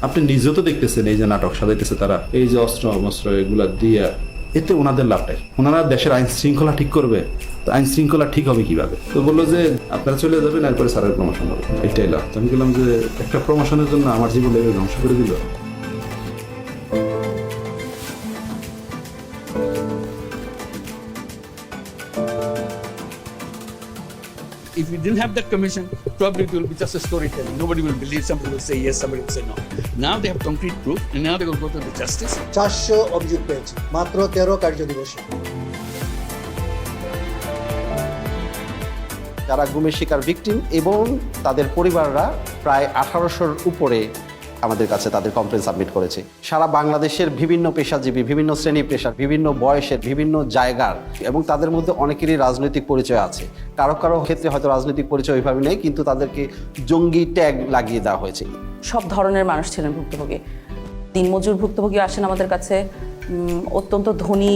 আপনি নিজেও তো দেখতেছেন এই যে নাটক সাজাইতেছে তারা, এই যে অস্ত্র মস্ত্র এগুলা দিয়া, এতে ওনাদের লাভটাই। ওনারা দেশের আইন শৃঙ্খলা ঠিক করবে, তো আইন শৃঙ্খলা ঠিক হবে কিভাবে? তো বললো যে আপনারা চলে যাবেন, এরপরে স্যারের প্রমোশন হবে, এটাই লাভ। তো আমি বললাম যে একটা প্রমোশনের জন্য আমার জীবন ধ্বংস করে দিল। If we didn't have that commission, probably it will be just a storytelling. Nobody will believe, somebody will say yes, somebody will say no. Now they have concrete proof, and now they will go to the justice. 400 অভিযোগ পেয়েছে মাত্র 13 কার্যদিবসে। যারা গুমের শিকার victim এবং তাদের পরিবাররা প্রায় 1800-র উপরে আমাদের কাছে তাদের কমপ্লেন সাবমিট করেছে। সারা বাংলাদেশের বিভিন্ন পেশাজীবী, বিভিন্ন শ্রেণী পেশার, বিভিন্ন বয়সের, বিভিন্ন জায়গার, এবং তাদের মধ্যে অনেকেরই রাজনৈতিক পরিচয় আছে। কারো কারো ক্ষেত্রে হয়তো রাজনৈতিক পরিচয় ওইভাবে নেই, কিন্তু তাদেরকে জঙ্গি ট্যাগ লাগিয়ে দেওয়া হয়েছে। সব ধরনের মানুষ ছিলেন ভুক্তভোগী। দিনমজুর ভুক্তভোগী আসেন আমাদের কাছে, অত্যন্ত ধনী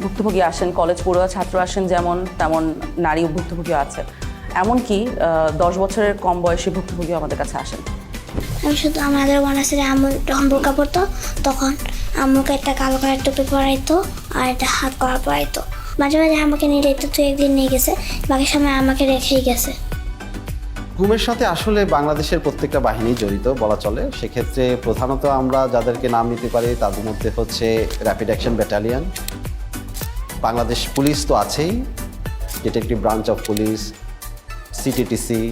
ভুক্তভোগী আসেন, কলেজ পড়ুয়া ছাত্র আসেন, যেমন তেমন নারী ভুক্তভোগী আছে। এমনকি 10 বছরের কম বয়সী ভুক্তভোগীও আমাদের কাছে আসেন। আমি শুধু আমাদের ওয়ানাসের আম্মু যখন বোরকা পড়তো তখন আম্মুকে একটা কালো কালার টুপি পরাইতো আর একটা হাত করা পরাইতো। মাঝে মাঝে আমাকে নিয়ে যেত, তো একদিন নিয়ে গেছে, বাকি সময় আমাকে রেখেই গেছে। গুমের সাথে আসলে বাংলাদেশের প্রত্যেকটা বাহিনী জড়িত বলা চলে। সেক্ষেত্রে প্রধানত আমরা যাদেরকে নাম নিতে পারি তাদের মধ্যে হচ্ছে rapid action battalion, Bangladesh police তো আছেই, detective branch of police, CTTC,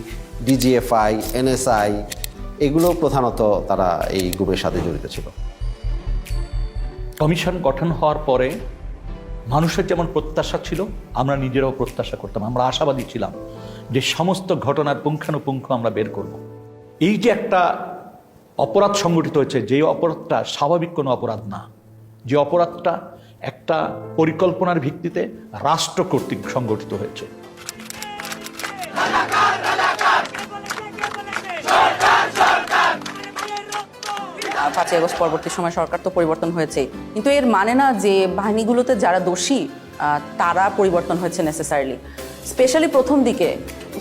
DGFI, NSI, এগুলো প্রধানত তারা এই গ্রুপের সাথে জড়িত ছিল। কমিশন গঠন হওয়ার পরে মানুষের যেমন প্রত্যাশা ছিল, আমরা নিজেরাও প্রত্যাশা করতাম, আমরা আশাবাদী ছিলাম যে সমস্ত ঘটনার পুঙ্খানুপুঙ্খ আমরা বের করব। এই যে একটা অপরাধ সংগঠিত হয়েছে, যে অপরাধটা স্বাভাবিক কোনো অপরাধ না, যে অপরাধটা একটা পরিকল্পনার ভিত্তিতে রাষ্ট্র কর্তৃক সংগঠিত হয়েছে। 5 আগস্ট পরবর্তী সময় সরকার তো পরিবর্তন হয়েছেই, কিন্তু এর মানে না যে বাহিনীগুলোতে যারা দোষী তারা পরিবর্তন হয়েছে নেসেসারিলি। স্পেশালি প্রথম দিকে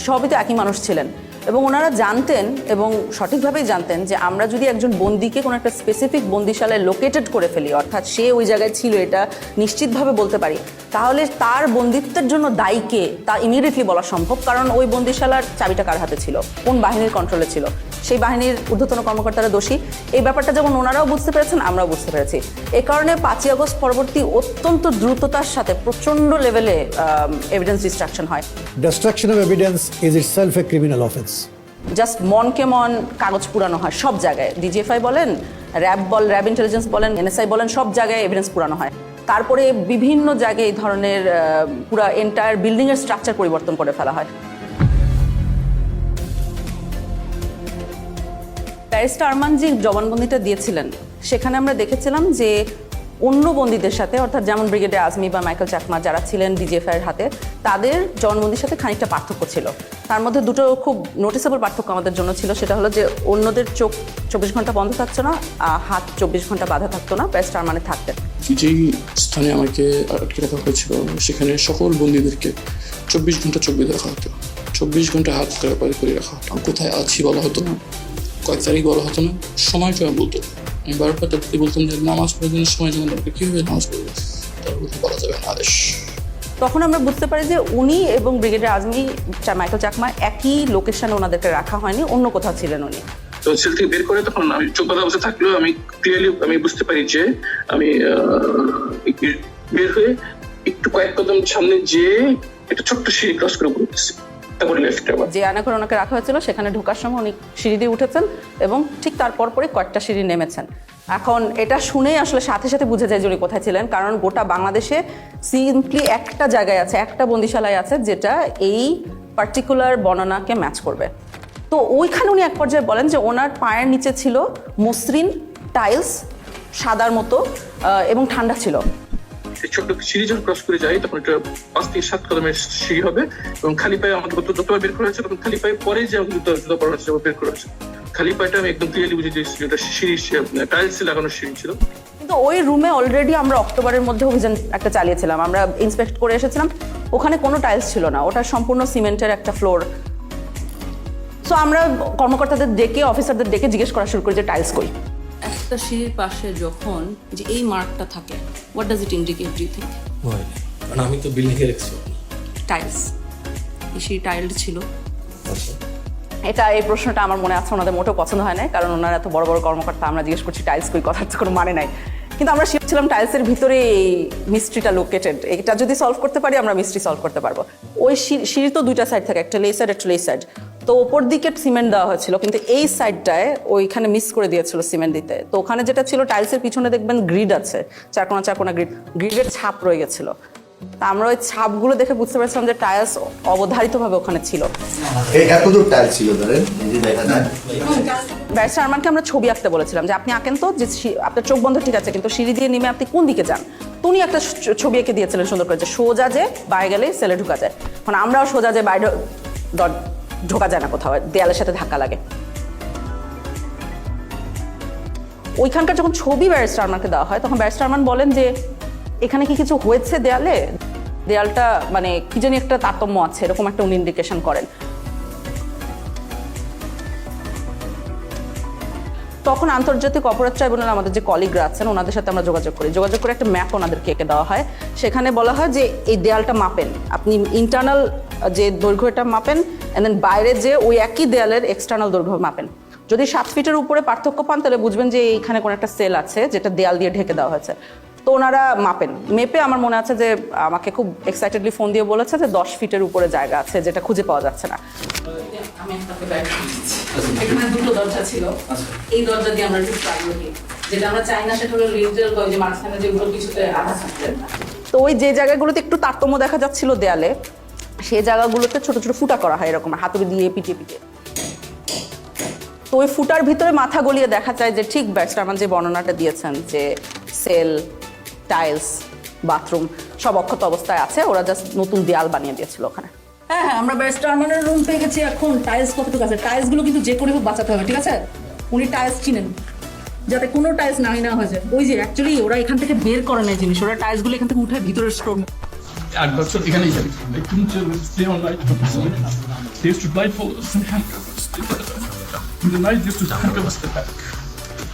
সবই তো একই মানুষ ছিলেন, এবং ওনারা জানতেন এবং সঠিকভাবেই জানতেন যে আমরা যদি একজন বন্দীকে কোনো একটা স্পেসিফিক বন্দিশালায় লোকেটেড করে ফেলি, অর্থাৎ সে ওই জায়গায় ছিল এটা নিশ্চিতভাবে বলতে পারি, তাহলে তার বন্দিত্বের জন্য দায়ীকে তা ইমিডিয়েটলি বলা সম্ভব। কারণ ওই বন্দিশালার চাবিটা কার হাতে ছিল, কোন বাহিনীর কন্ট্রোলে ছিল, সেই বাহিনীর ঊর্ধ্বতন কর্মকর্তারা দোষী। এই ব্যাপারটা যেমন ওনারাও বুঝতে পেরেছেন, আমরাও বুঝতে পেরেছি। এ কারণে 5 আগস্ট পরবর্তী অত্যন্ত দ্রুততার সাথে প্রচণ্ড লেভেলে এভিডেন্স ডিস্ট্রাকশন হয়। Destruction of evidence is itself a criminal offense. Just মনকে মন কাগজ পুরানো হয় সব জায়গায়, ডিজিএফআই বলেন, র্যাব ইন্টেলিজেন্স বলেন, এনএসআই বলেন, সব জায়গায় এভিডেন্স পুরানো হয়। তারপরে বিভিন্ন জায়গায় এই ধরনের পুরো এন্টায়ার বিল্ডিংয়ের স্ট্রাকচার পরিবর্তন করে ফেলা হয়। ব্যারিস্টার আরমান জি জবানবন্দিটা দিয়েছিলেন, সেখানে আমরা দেখেছিলাম যে অন্য বন্দীদের সাথে, অর্থাৎ যেমন ব্রিগেডিয়ার আজমি বা মাইকেল চাকমা যারা ছিলেন ডিজিএফআইয়ের হাতে, তাদের জবানবন্দির সাথে খানিকটা পার্থক্য ছিল। তার মধ্যে দুটো খুব নোটিসেবল পার্থক্য আমাদের জন্য ছিল। সেটা হলো যে অন্যদের চোখ 24 ঘন্টা বন্ধ থাকতো না, হাত 24 ঘন্টা বাধা থাকতো না, ব্যারিস্টার আরমানের থাকতেন। যেই স্থানে আমাকে আটকে রাখা হয়েছিল সেখানে সকল বন্দীদেরকে 24 ঘন্টা চোখ বেঁধে রাখা হতো, 24 ঘন্টা হাত করে রাখা হতো। আমি কোথায় আছি বলা হতো না, কয়েক তারিখ বলা হতো না, সময়টা বলতো। আমি বারবার তাদেরকে বলতাম যে নামাজ পড়ার জন্য সময় জানা দরকার, কীভাবে নামাজ পড়বে তার বলতে বলা যাবে না আদেশ। তখন আমরা বুঝতে পারি যে উনি এবং ব্রিগেডিয়ার আজমি, মাইকেল চাকমা একই লোকেশনে ওনাদেরকে রাখা হয়নি, অন্য কোথাও ছিলেন উনি। তো সেল থেকে বের করে তখন আমি চোখ বাঁধা অবস্থা থাকলেও আমি ক্লিয়ারলি আমি বুঝতে পারি যে আমি বের হয়ে একটু কয়েক কদম সামনে যেয়ে একটা ছোট্ট সিঁড়ি ক্রস করে পড়তেছি। যে আয়নাঘরে ওনাকে রাখা হয়েছিল সেখানে ঢোকার সময় উনি সিঁড়ি দিয়ে উঠেছেন এবং ঠিক তারপর পরে কয়েকটা সিঁড়ি নেমেছেন। এখন এটা শুনেই আসলে সাথে সাথে বুঝে যায় যে উনি কোথায় ছিলেন, কারণ গোটা বাংলাদেশে সিম্পলি একটা জায়গায় আছে, একটা বন্দিশালায় আছে যেটা এই পার্টিকুলার বর্ণনাকে ম্যাচ করবে। তো ওইখানে উনি এক পর্যায়ে বলেন যে ওনার পায়ের নিচে ছিল মসৃণ টাইলস, সাদার মতো, এবং ঠান্ডা ছিল। ছোট্ট সিঁড়ি যখন ক্রস করে যাই তখন একটা 5 থেকে 7 কদমের সিঁড়ি হবে, এবং খালি পায়ে আমাদের যতবার বের করা হয়েছে তখন খালি পায়ে পরে যে জুতা পরা হয়েছে বের করা হয়েছে, খালি পায়েটা আমি একদম ক্লিয়ারলি বুঝে যে ওটা সিঁড়ি টাইলস লাগানো সিঁড়ি ছিল। কিন্তু ওই রুমে অলরেডি আমরা অক্টোবরের মধ্যে অভিযান একটা চালিয়েছিলাম, আমরা ইন্সপেক্ট করে এসেছিলাম, ওখানে কোনো টাইলস ছিল না, ওটা সম্পূর্ণ সিমেন্টের একটা ফ্লোর। সো আমরা কর্মকর্তাদের ডেকে অফিসারদের ডেকে জিজ্ঞেস করা শুরু করি যে টাইলস কই। একটা সিঁড়ির পাশে যখন যে এই মার্কটা থাকে, what does it indicate, do you think? কারণ আমি তো বিল্ডিং এর এক্সপার্ট। টাইলস, এই সিঁড়ি টাইলড ছিল। এই প্রশ্নটা আমার মনে আছে ওনাদের মোটেও পছন্দ হয় না, কারণ ওনারা এত বড় বড় কর্মকর্তা, আমরা জিজ্ঞেস করছি টাইলস কই, কথার তো কোনো মানে নাই। কিন্তু আমরা শিওর ছিলাম টাইলসের ভিতরে এই মিস্ট্রিটা লোকেটেড, এটা যদি সলভ করতে পারি আমরা মিস্ট্রি সলভ করতে পারবো। ওই সিঁড়ি তো দুইটা সাইড থাকে, একটা লেই সাইড একটা লেই সাইড, তো ওপর দিকে সিমেন্ট দেওয়া হয়েছিল, কিন্তু এই সাইডটায় ওইখানে মিস করে দিয়েছিল সিমেন্ট দিতে। তো ওখানে যেটা ছিল টাইলসের পিছনে দেখবেন গ্রিড আছে, চারকোনা চারকোনা গ্রিডের ছাপ রয়ে গেছিলো। তা আমরা ওই ছাপগুলো দেখে বুঝতে পারছিলাম যে টাইলস অবধারিতভাবে ওখানে ছিল। এতদূর টাইলস ছিল ধরেন, এই যে দেখা যায়। ব্যারিস্টার আরমানকে আমরা ছবি আঁকতে বলেছিলাম যে আপনি আঁকেন তো, যে আপনার চোখ বন্ধ ঠিক আছে, কিন্তু সিঁড়ি দিয়ে নেমে আপনি কোন দিকে যান। তো উনি একটা ছবি এঁকে দিয়েছিলেন সুন্দর করে, যে সোজা যে বাইরে গেলে সেলে ঢোকা যায়। মানে আমরাও সোজা যে বাইরে ঢোকা যায় না, কোথাও দেয়ালের সাথে ধাক্কা লাগে। ওইখানকার যখন ছবি ব্যারিস্টার আরমানকে দেওয়া হয়, তখন ব্যারিস্টার আরমান বলেন যে এখানে কি কিছু হয়েছে দেয়ালে, দেয়ালটা মানে কি জানি একটা তারতম্য আছে, এরকম একটা উনি ইন্ডিকেশন করেন। তখন আন্তর্জাতিক অপরাধ ট্রাইব্যুনাল আমাদের যে কলিগরা আছেন ওনাদের সাথে আমরা যোগাযোগ করে একটা ম্যাপ ওনাদেরকে এঁকে দেওয়া হয়। সেখানে বলা হয় যে এই দেয়ালটা মাপেন, আপনি ইন্টারনাল যে দৈর্ঘ্যটা মাপেন, এন্ড দেন বাইরে যে ওই একই দেয়ালের এক্সটার্নাল দৈর্ঘ্য মাপেন। যদি 7 ফিটের উপরে পার্থক্য পান তাহলে বুঝবেন যে এইখানে কোনো একটা সেল আছে যেটা দেয়াল দিয়ে ঢেকে দেওয়া হয়েছে। তো ওনারা মাপেন, মেপে আমার মনে আছে যে আমাকে খুব এক্সাইটেডলি ফোন দিয়ে বলেছে যে 10 ফিটের উপরে জায়গা আছে যেটা খুঁজে পাওয়া যাচ্ছে না। আমি আপনাকে ব্যাগ দিচ্ছি। এখানে দুটো দরজা ছিল, এই দরজা দিয়ে আমরা একটু ট্রাই করি, যেটা আমরা চাই না সেটা হলো লিন্টেল, যে মাঝখানে যেগুলো কিছুতে আধা থাকতে। তো ওই যে জায়গাগুলোতে একটু তারতম্য দেখা যাচ্ছিল দেয়ালে, সেই জায়গাগুলোতে ছোট ছোট ফুটা করা হয় এরকম হাতুড়ি দিয়ে পিটিয়ে পিটিয়ে। তো ওই ফুটার ভিতরে মাথা গলিয়ে দেখা যায় যে ঠিক ব্যারিস্টার আরমান যে বর্ণনাটা দিয়েছেন যে সেল, টাইলস, বাথরুম সব অক্ষত অবস্থায় আছে, ওরা জাস্ট নতুন দেয়াল বানিয়ে দিয়েছিল ওখানে। হ্যাঁ হ্যাঁ, আমরা ব্যারিস্টার আরমানের রুম পেয়ে গেছি। এখন টাইলস কতটুকু আছে, টাইলসগুলো কিন্তু যে করে হোক বাঁচাতে হবে, ঠিক আছে? উনি টাইলস চিনেন, যাতে কোনো টাইলস না হয়ে যায়। ওই যে অ্যাকচুয়ালি ওরা এখান থেকে বের করে নেয় জিনিস, ওরা টাইলসগুলো এখান থেকে উঠে ভিতরে স্টোর। 8 বছর এখানেই যাবে। They couldn't stay on night. They used to blindfold us and handcuff us. In the night, they used to handcuff us at the back.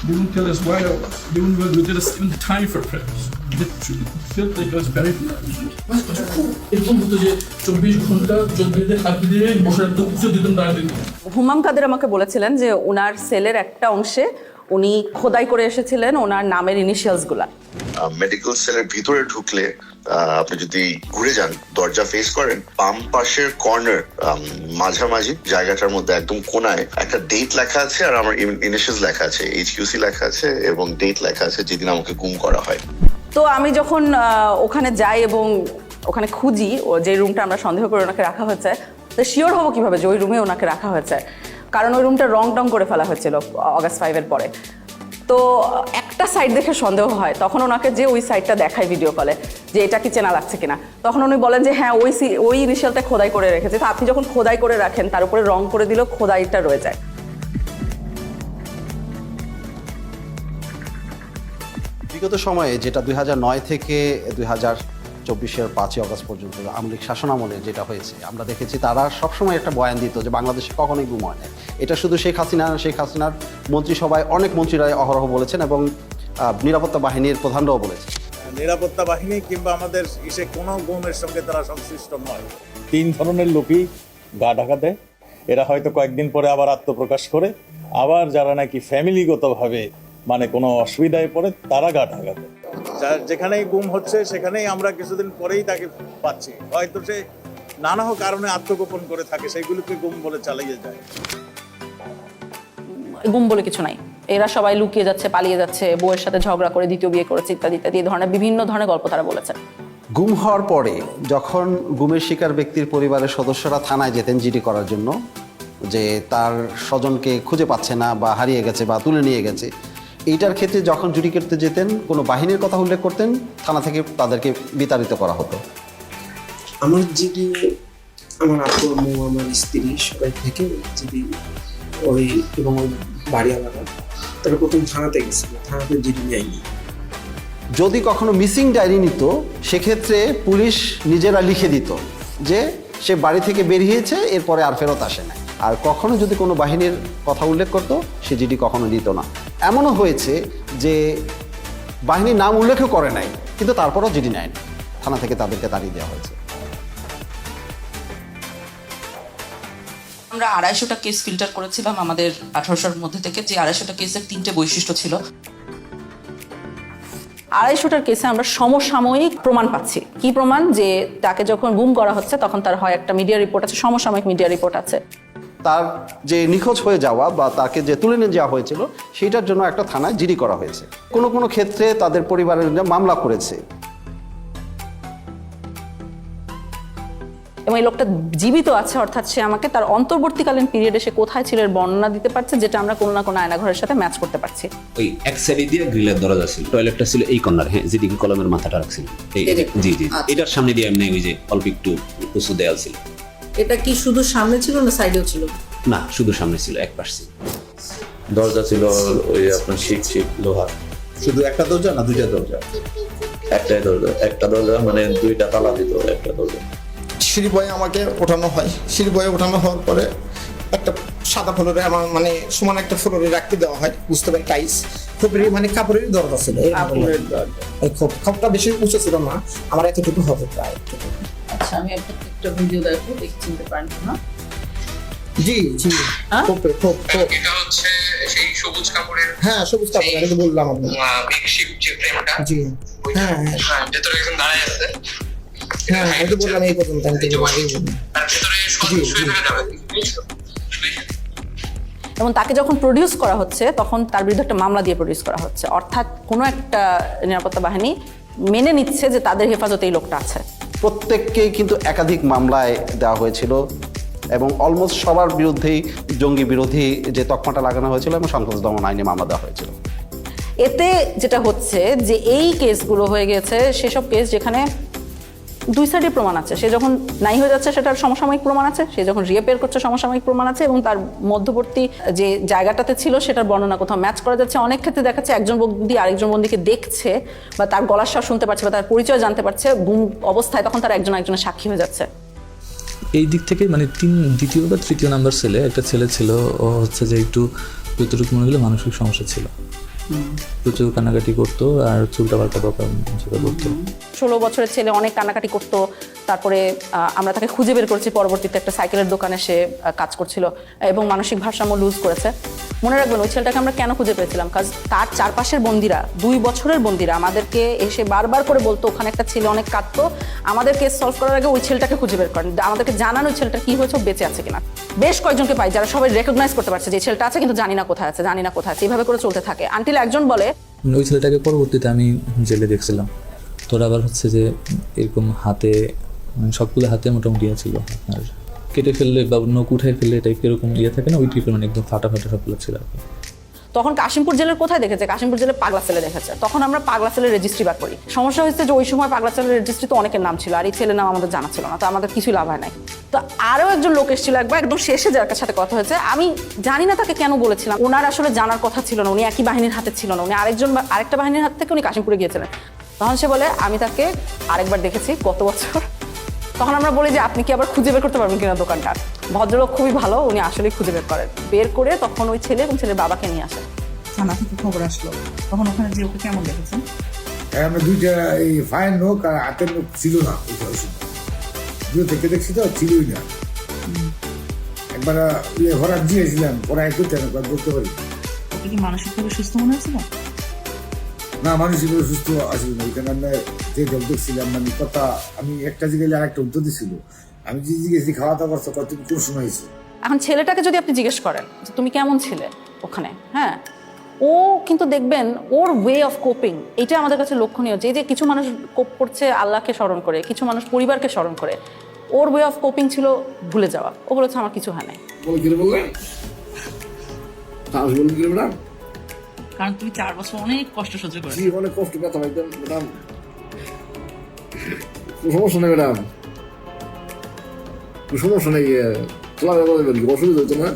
They wouldn't tell us where I was. They wouldn't give us even the time for prayers. Literally, felt like I was buried. এরকম হতো যে 24 ঘন্টা চোখে হাত দিয়ে বসার তো কিছু দিতেন না। হুমাম কাদের আমাকে বলেছিলেন যে ওনার সেলের একটা অংশে উনি খোদাই করে এসেছিলেন ওনার নামের ইনিশিয়ালসগুলা। মেডিকেল সেলের ভিতরে ঢুকলে আপনি যদি ঘুরে যান, দরজা ফেস করেন, বাম পাশের কর্নার মাঝামাঝি জায়গাটার মধ্যে একদম কোনায় একটা ডেট লেখা আছে, আর আমার ইনিশিয়ালস লেখা আছে, HQC লেখা আছে এবং ডেট লেখা আছে যেদিন আমাকে গুম করা হয়। তো আমি যখন ওখানে যাই এবং ওখানে খুঁজি ও যে রুমটা আমরা সন্দেহ করে ওনাকে রাখা হয়েছে, তো শিওর হবো কিভাবে যে ওই রুমে ওনাকে রাখা হয়েছে, কারণ ওই রুমটা রং টং করে ফেলা হয়েছিল অগাস্ট 5-এর পরে। তো একটা সাইড দেখে সন্দেহ হয়, তখন ওনাকে যে ওই সাইডটা দেখায় ভিডিও কলে যে এটা কি চেনা লাগছে কিনা, তখন উনি বলেন যে হ্যাঁ ওই ইনিশিয়ালটা খোদাই করে রেখেছে। তো আপনি যখন খোদাই করে রাখেন তার উপরে রং করে দিলেও খোদাইটা রয়ে যায়। বিগত সময়ে যেটা 2009 থেকে 2024-এর 5ই অগস্ট পর্যন্ত আমলিক শাসনামলে যেটা হয়েছে, আমরা দেখেছি তারা সবসময় একটা বয়ান দিত যে বাংলাদেশে কখনোই গুম হয় না। এটা শুধু শেখ হাসিনার মন্ত্রিসভায় অনেক মন্ত্রীরা অহরহ বলেছেন এবং নিরাপত্তা বাহিনীর প্রধানরাও বলেছেন। নিরাপত্তা বাহিনী কিংবা আমাদের কোনো গুমের সঙ্গে তারা সংশ্লিষ্ট নয়। 3 ধরনের লোকই গা ঢাকা দেয়, এরা হয়তো কয়েকদিন পরে আবার আত্মপ্রকাশ করে, আবার যারা নাকি ফ্যামিলিগতভাবে মানে কোনো অসুবিধায় পড়ে তারা গা ঢাকা দেয়। যেখানেই গুম হচ্ছে সেখানেই আমরা কিছুদিন পরেই তাকে পাচ্ছি, হয়তো সে নানা কারণে আত্মগোপন করে থাকে, সেইগুলোকে গুম বলে চালিয়ে যায়। গুম বলে কিছু নাই, এরা সবাই লুকিয়ে যাচ্ছে, পালিয়ে যাচ্ছে, বউয়ের সাথে ঝগড়া করে দ্বিতীয় বিয়ে করেছে ইত্যাদি ইত্যাদি, এই ধরনের বিভিন্ন ধরনের গল্প তারা বলেছে। গুম হওয়ার পরে যখন গুমের শিকার ব্যক্তির পরিবারের সদস্যরা থানায় যেতেন জিডি করার জন্য, যে তার স্বজনকে খুঁজে পাচ্ছে না বা হারিয়ে গেছে বা তুলে নিয়ে গেছে, এইটার ক্ষেত্রে যখন জুরি করতে যেতেন কোনো বাহিনীর কথা উল্লেখ করতেন, থানা থেকে তাদেরকে বিতাড়িত করা হতো। আমার জিডি, আমার আপু, আম্মু, আমার স্ত্রী সবাই থেকে জিডি ওই এবং ওই বাড়িওয়ালারা তারা প্রথম থানাতে গেছিল, থানাতে জিডি নেয়নি। যদি কখনো মিসিং ডায়েরি নিত সেক্ষেত্রে পুলিশ নিজেরা লিখে দিত যে সে বাড়ি থেকে বেরিয়েছে, এরপরে আর ফেরত আসে না। আর কখনো যদি কোনো বাহিনীর কথা উল্লেখ করতো সে জিডি কখনো দিত না। এমনও হয়েছে যে বাহিনীর নাম উল্লেখও করে নাই, কিন্তু তারপরও জিডি নেয়নি, থানা থেকে তাদেরকে তাড়িয়ে দেওয়া হয়েছে। আমরা 250টা কেস ফিল্টার করেছিলাম আমাদের 1800-র মধ্যে থেকে, যে 250টা কেসের 3টে বৈশিষ্ট্য ছিল। 250টার কেসে আমরা সমসাময়িক প্রমাণ পাচ্ছি। কি প্রমাণ? যে তাকে যখন গুম করা হচ্ছে তখন তার হয় একটা মিডিয়া রিপোর্ট আছে, সমসাময়িক মিডিয়া রিপোর্ট আছে। তার যে নিখোঁজ হয়ে যাওয়া বা তাকে যে তুলে নিয়ে যাওয়া হয়েছিল সেইটার জন্য একটা থানায় জিডি করা হয়েছে। কোনো কোনো ক্ষেত্রে তাদের পরিবারের মামলা করেছে। এবং এই লোকটা জীবিত আছে, অর্থাৎ সে আমাকে তার অন্তর্বর্তীকালীন পিরিয়ডে সে কোথায় ছিল এর বর্ণনা দিতে পারছে, যেটা আমরা কোনো না কোনো আয়নাঘরের সাথে ম্যাচ করতে পারছি। ওই এক সাইডে দিয়ে গ্রিলের দরজা ছিল, টয়লেটটা ছিল এই কর্নার, হ্যাঁ, যেদিকে কলমের মাথাটা রাখছিল জি জি, এটার সামনে দিয়ে এমনি ওই যে অল্প একটু উঁচু দেয়াল ছিল। এটা কি শুধু সামনে ছিল না সাইডেও ছিল? না, শুধু সামনে ছিল, এক পাশ ছিল। দরজা ছিল ওই আপনার শিক লোহার। শুধু একটা দরজা না দুইটা দরজা? একটাই দরজা, একটা দরজা মানে 2টা তালা দিত একটা দরজা। সিঁড়ি বয়ে আমাকে ওঠানো হয়, সিঁড়ি বয়ে ওঠানো হওয়ার পরে একটা সাদা ফ্লোরে আমার মানে সমান একটা ফ্লোরে রাখতে দেওয়া হয়, বুঝতে পারি টাইস খুবই মানে কাপড়ের দরজা ছিল। এই খোপটা বেশি উঁচু ছিল না, আমার এতটুকু হবে প্রায়। আচ্ছা, আমি একটা ভিডিও দেখো, দেখে চিনতে পারেন না? জি জি, খোপে খোপ খোপ। এটা হচ্ছে সেই সবুজ কাপড়ের, হ্যাঁ সবুজ কাপড়, এটা তো বললাম আপনাকে। মেকশিফট যে ফ্রেমটা, জি হ্যাঁ হ্যাঁ, ভেতরে একজন দাঁড়ায় আছে। হ্যাঁ এটা বললাম এই পর্যন্ত, আমি তো আগেই বললাম। তার ভেতরে শুয়ে থাকা যাবে। এবং তাকে যখন প্রডিউস করা হচ্ছে তখন তার বিরুদ্ধে একটা মামলা দিয়ে প্রডিউস করা হচ্ছে, অর্থাৎ কোনো একটা নিরাপত্তা বাহিনী মেনে নিচ্ছে যে তাদের হেফাজতে এই লোকটা আছে। প্রত্যেককেই কিন্তু একাধিক মামলায় দেওয়া হয়েছিল এবং অলমোস্ট সবার বিরুদ্ধেই জঙ্গি বিরোধী যে তকমাটা লাগানো হয়েছিল এবং সন্ত্রাস দমন আইনে মামলা দেওয়া হয়েছিল। এতে যেটা হচ্ছে যে এই কেসগুলো হয়ে গেছে সেসব কেস যেখানে 2 সাইডে প্রমাণ আছে। সে যখন নাই হয়ে যাচ্ছে সেটার সমসাময়িক প্রমাণ আছে, সে যখন রিয়েপেয়ার করছে সমসাময়িক প্রমাণ আছে, এবং তার মধ্যবর্তী যে জায়গাটাতে ছিল সেটার বর্ণনা কোথাও ম্যাচ করা যাচ্ছে। অনেক ক্ষেত্রে দেখাচ্ছে একজন বন্দী আরেকজন বন্দীকে দেখছে বা তার গলার স্বর শুনতে পারছে বা তার পরিচয় জানতে পারছে গুম অবস্থায়, তখন তার একজন একজনের সাক্ষী হয়ে যাচ্ছে। এই দিক থেকে মানে দ্বিতীয় বা তৃতীয় নাম্বার ছেলে একটা ছেলে ছিল, ও হচ্ছে যে একটু যতটুকু মনে হলো মানসিক সমস্যা ছিল, প্রচুর কান্নাকাটি করতো আর চুলটা পাল্টা বকা করতো। 16 বছরের ছেলে অনেক কান্নাকাটি করতো। তারপরে আমরা তাকে খুঁজে বের করেছি, পরবর্তীতে একটা সাইকেলের দোকানে সে কাজ করছিল এবং মানসিক ভারসাম্য লুজ করেছে। মনে রাখবেন ওই ছেলেটাকে আমরা কেন খুঁজে পেয়েছিলাম, কাজ তার চারপাশের বন্দিরা, 2 বছরের বন্দিরা আমাদেরকে এসে বারবার করে বলতো ওখানে একটা ছেলে অনেক কাঁদতো, আমাদের কেস সলভ করার আগে ওই ছেলেটাকে খুঁজে বের করেন, আমাদেরকে জানান ওই ছেলেটা কি হয়েছে, বেঁচে আছে কিনা। বেশ কয়েকজনকে পাই যারা সবাই রেকগনাইজ করতে পারছে যে ছেলেটা আছে কিন্তু জানি না কোথায় আছে, জানি না কোথায় আছে, এইভাবে করে চলতে থাকে আনটিল একজন বলে। ওই ছেলেটাকে পরবর্তীতে আমি জেলে দেখছিলাম, তোর আবার হচ্ছে যে এরকম হাতে মানে সবগুলো হাতে মোটামুটি ছিল, আর কেটে ফেললে বা নখ উঠাই ফেললে টাইপ এরকম ইয়ে থাকে না, ওই টাইপের মানে একদম ফাটা ফাটা সবগুলো ছিল আর কি। তখন কাশিমপুর জেলের কোথায় দেখেছে, কাশিমপুর জেলে পাগলা সেলে দেখেছে, তখন আমরা পাগলা সেলের রেজিস্ট্রি বার করি। সমস্যা হচ্ছে যে ওই সময় পাগলা সেলের রেজিস্ট্রি তো অনেকের নাম ছিল, আর এই ছেলের নাম আমাদের জানা ছিল না, তো আমাদের কিছুই লাভ হয় নাই। তো আরও একজন লোক এসেছিল একবার, একদম শেষে যার সাথে কথা হয়েছে, আমি জানি না তাকে কেন বলেছিলাম, ওনার আসলে জানার কথা ছিল না, উনি একই বাহিনীর হাতে ছিল না, উনি আরেকটা বাহিনীর হাত থেকে উনি কাশিমপুরে গিয়েছিলেন। তখন সে বলে আমি তাকে আরেকবার দেখেছি গত বছর। তখন আমরা বলি যে আপনি কি আবার খুঁজে বের করতে পারবেন কিনা দোকানটা। ভদ্রলোক খুবই ভালো, উনি আসলেই খুঁজে বের করেন, বের করে তখন ওই ছেলে এবং ছেলের বাবাকে নিয়ে আসেন। থানা থেকে খবর আসলো, তখন ওখানে যে ওকে কেমন দেখেছেন? আমরা 2টা এই ফাইন নোক আর হাতের নোক ছিল না, দূর থেকে দেখছি তো ছিলই না। একবার হঠাৎ দিয়েছিলাম, ওরা করতে করতে পারি ওকে কি মানসিকভাবে সুস্থ মনে হয়েছিল? না, মানসিকভাবে সুস্থ আসলে না। ওইখানে আমরা যে জল দেখছিলাম মানে কথা, আমি একটা জিজ্ঞেস আরেকটা উত্তর দিছিল, আমি যে জিজ্ঞেসি খাওয়া দাওয়া করছো কত কোন সময় হয়েছে। এখন ছেলেটাকে যদি আপনি জিজ্ঞেস করেন যে তুমি কেমন ছিলে ওখানে, হ্যাঁ, ও কিন্তু দেখবেন ওর ওয়ে অফ কোপিং, এটা আমাদের কাছে লক্ষণীয়। যে কিছু মানুষ কোপ করছে আল্লাহকে স্মরণ করে, কিছু মানুষ পরিবারকে স্মরণ করে, ওর ওয়ে অফ কোপিং ছিল ভুলে যাওয়া। ও বলেছে আমার কিছু হয় নাই। কারণ তুমি 4 বছর অনেক কষ্ট সহ্য করেছো। অনেক কষ্ট ব্যথা হয় ম্যাডাম, সমস্যা নেই ম্যাডাম, সমস্যা নেই, অসুবিধা হতো না,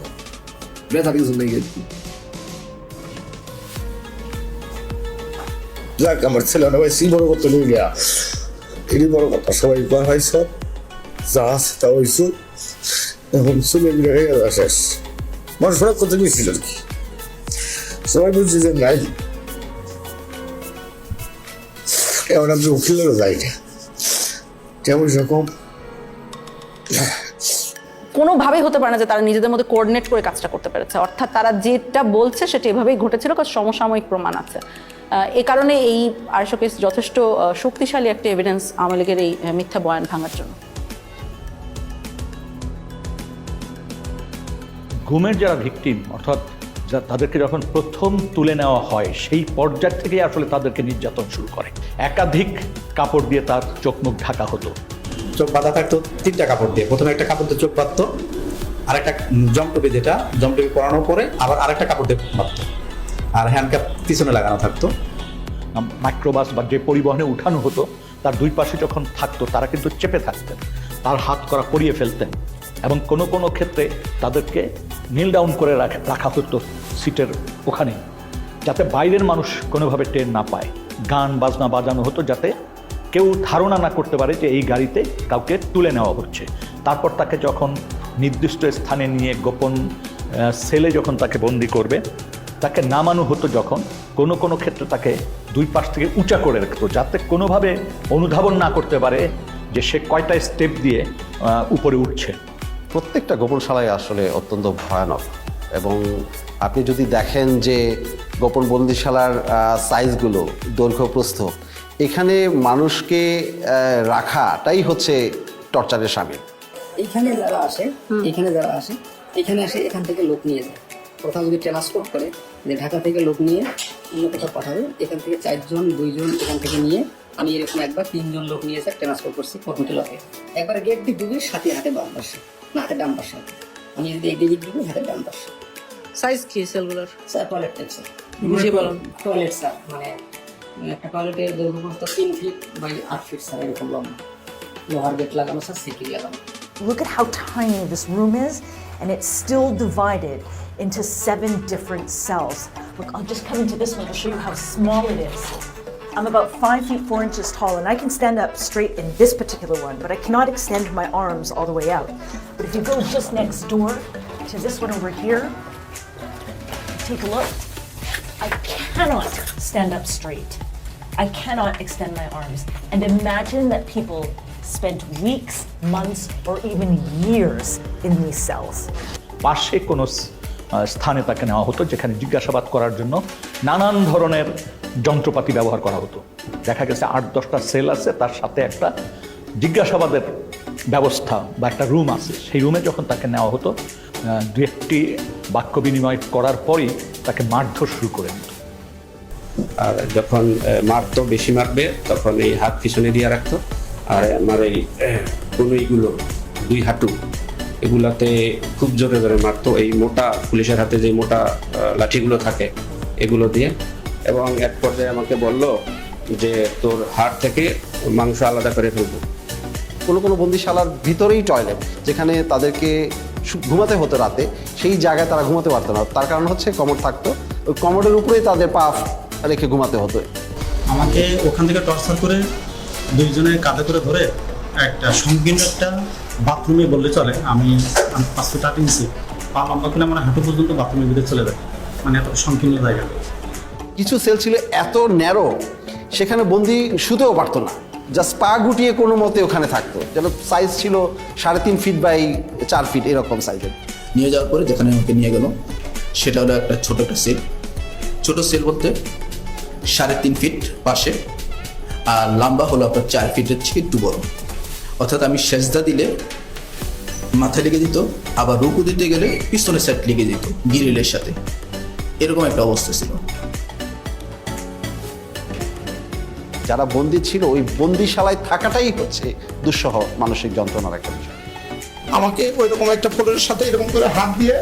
ব্যথা কিছু নেই। যাক, আমার ছেলে ভাই বড় করতে নিয়ে গিয়া এটি বড় কথা, সবাই ভাই সব যা আছে তা হয়েছে, এখন ছেলেগুলো হয়ে গেল শেষ মানুষ ফেরত করতে গেছিল আর কি সবাই বুঝছে যে নাই এখন আপনি উকিলেরও যাই না যেমন সেরকম কোনোভাবেই হতে পারে না যে তারা নিজেদের মধ্যে কোঅর্ডিনেট করে কাজটা করতে পেরেছে, অর্থাৎ তারা যেটা বলছে সেটা এভাবেই ঘটেছিল, কারণ সমসাময়িক প্রমাণ আছে। এই কারণে এই 250 কেস যথেষ্ট শক্তিশালী একটা এভিডেন্স আওয়ামী লীগের এই মিথ্যা বয়ান ভাঙার জন্য। গুমের যারা ভিকটিম, অর্থাৎ তাদেরকে যখন প্রথম তুলে নেওয়া হয় সেই পর্যায় থেকেই আসলে তাদেরকে নির্যাতন শুরু করে। একাধিক কাপড় দিয়ে তার চোখ মুখ ঢাকা হতো। চোখ বাঁধা থাকতো 3টা কাপড় দিয়ে, প্রথমে একটা কাপড় দিয়ে চোখ বাঁধতো, আরেকটা জমটপি, যেটা জমটপি পরানোর পরে আবার আরেকটা কাপড় দিয়ে বাঁধতো, আর হ্যান্ডকাপ পিছনে লাগানো থাকতো। মাইক্রোবাস বা যে পরিবহনে উঠানো হতো তার দুই পাশে যখন থাকতো তারা কিন্তু চেপে থাকতেন, তার হাত করা করিয়ে ফেলতেন এবং কোনো কোনো ক্ষেত্রে তাদেরকে নীল ডাউন করে রাখা হতো সিটের ওখানে, যাতে বাইরের মানুষ কোনোভাবে টের না পায়। গান বাজনা বাজানো হতো যাতে কেউ ধারণা না করতে পারে যে এই গাড়িতে কাউকে তুলে নেওয়া হচ্ছে। তারপর তাকে যখন নির্দিষ্ট স্থানে নিয়ে গোপন সেলে যখন তাকে বন্দি করবে, তাকে নামানো হতো যখন কোনো কোনো ক্ষেত্রে তাকে দুই পাশ থেকে উঁচা করে রাখতো, যাতে কোনোভাবে অনুধাবন না করতে পারে যে সে কয়টা স্টেপ দিয়ে উপরে উঠছে। প্রত্যেকটা গোপনশালাই আসলে অত্যন্ত ভয়ানক, এবং আপনি যদি দেখেন যে গোপন বন্দিশালার সাইজগুলো, দৈর্ঘ্য প্রস্থ, এখানে মানুষকে রাখাটাই হচ্ছে টর্চারের শামিল। এখানে যারা আসে এখানে আসে এখান থেকে লোক নিয়ে যায়, কোথাও যদি ট্রান্সপোর্ট করে যে ঢাকা থেকে লোক নিয়ে অন্য কোথাও পাঠাবে, এখান থেকে 4 জন 2 জন এখান থেকে নিয়ে, আমি এরকম একবার 3 জন লোক নিয়ে এসে ট্রান্সপোর্ট করছি কর্মীটি লোকে, একবার গেট দিয়ে ঢুকে সাথে হাতে বাম পাশে, না হাতে ডান পাশে, আমি যদি এই দিকে ঢুকে হাতে ডান পাশে। সাইজ কি সেলগুলোর? স্যার টয়লেট টাইপ স্যার, বুঝিয়ে বলুন। টয়লেট স্যার, মানে একটা টয়লেটের দৈর্ঘ্য 3 ফিট বাই 8 ফিট স্যার, এরকম লম্বা, লোহার গেট লাগানো স্যার, সিটি লাগানো। Look at how tiny this room is, and it's still divided into 7 different cells. Look, I'll just come into this one to show you how small it is. I'm about 5 feet 4 inches tall, and I can stand up straight in this particular one, but I cannot extend my arms all the way out. But if you go just next door to this one over here, take a look. I cannot stand up straight. I cannot extend my arms. And imagine that people spent weeks, months, or even years in these cells. পাশে কোনো স্থানে তাকে নেওয়া হতো যেখানে জিজ্ঞাসাবাদ করার জন্য নানান ধরনের যন্ত্রপাতি ব্যবহার করা হতো। দেখা গেছে 8-10টা সেল আছে, তার সাথে একটা জিজ্ঞাসাবাদের ব্যবস্থা বা একটা রুম আছে। সেই রুমে যখন তাকে নেওয়া হতো, 2-1টি বাক্য বিনিময় করার পরই তাকে মারধর শুরু করে দিত। আর যখন মারতো, বেশি মারবে, তখন এই হাত পিছনে দিয়ে রাখতো, আর আমার এই কনুইগুলো, 2 হাঁটু, এগুলাতে খুব জোরে জোরে মারতো, এই মোটা পুলিশের হাতে যে মোটা লাঠিগুলো থাকে এগুলো দিয়ে। এবং এক পর্যায়ে আমাকে বলল যে তোর হাড় থেকে মাংস আলাদা করে ফেলবো। কোনো কোনো বন্দিশালার ভিতরেই টয়লেট, যেখানে তাদেরকে ঘুমাতে হতো রাতে, সেই জায়গায় তারা ঘুমাতে পারতো না। তার কারণ হচ্ছে কমোড থাকতো, ওই কমোডের উপরেই তাদের পা রেখে ঘুমাতে হতো। আমাকে ওখান থেকে টর্চার করে 2 জনের কাঁধে করে ধরে একটা সংকীর্ণ একটা বাথরুমে বললে চলে, আমি 5 ফুট 8 ইঞ্চি পা লম্বা করে আমার হাঁটু পর্যন্ত বাথরুমের ভিতরে চলে যায়, মানে এত সংকীর্ণ জায়গা। কিছু সেল ছিল এত ন্যারো, সেখানে বন্দি শুতেও পারতো না, জাস্ট পা গুটিয়ে কোনো মতে ওখানে থাকতো, যেন সাইজ ছিল 3.5 ফিট বাই 4 ফিট এরকম সাইজের। নিয়ে যাওয়ার পরে যেখানে আমাকে নিয়ে গেল সেটা হলো একটা ছোট একটা সেল, ছোট সেল বলতে 3.5 ফিট পাশে, আর লম্বা হলো আপনার 4 ফিটের থেকে একটু বড়। অর্থাৎ আমি সেজদা দিলে মাথায় লেগে যেত, আবার রুকু দিতে গেলে পিস্তলের সাইড লেগে যেত গ্রিলের সাথে, এরকম একটা অবস্থা ছিল। যারা বন্দি ছিল ওই বন্দিশালায় থাকাটাই হচ্ছে দুঃসহ মানসিক যন্ত্রণার একটা বিষয়। আমাকে ওই রকম একটা ফ্লোরের সাথে এরকম করে হাত দিয়ে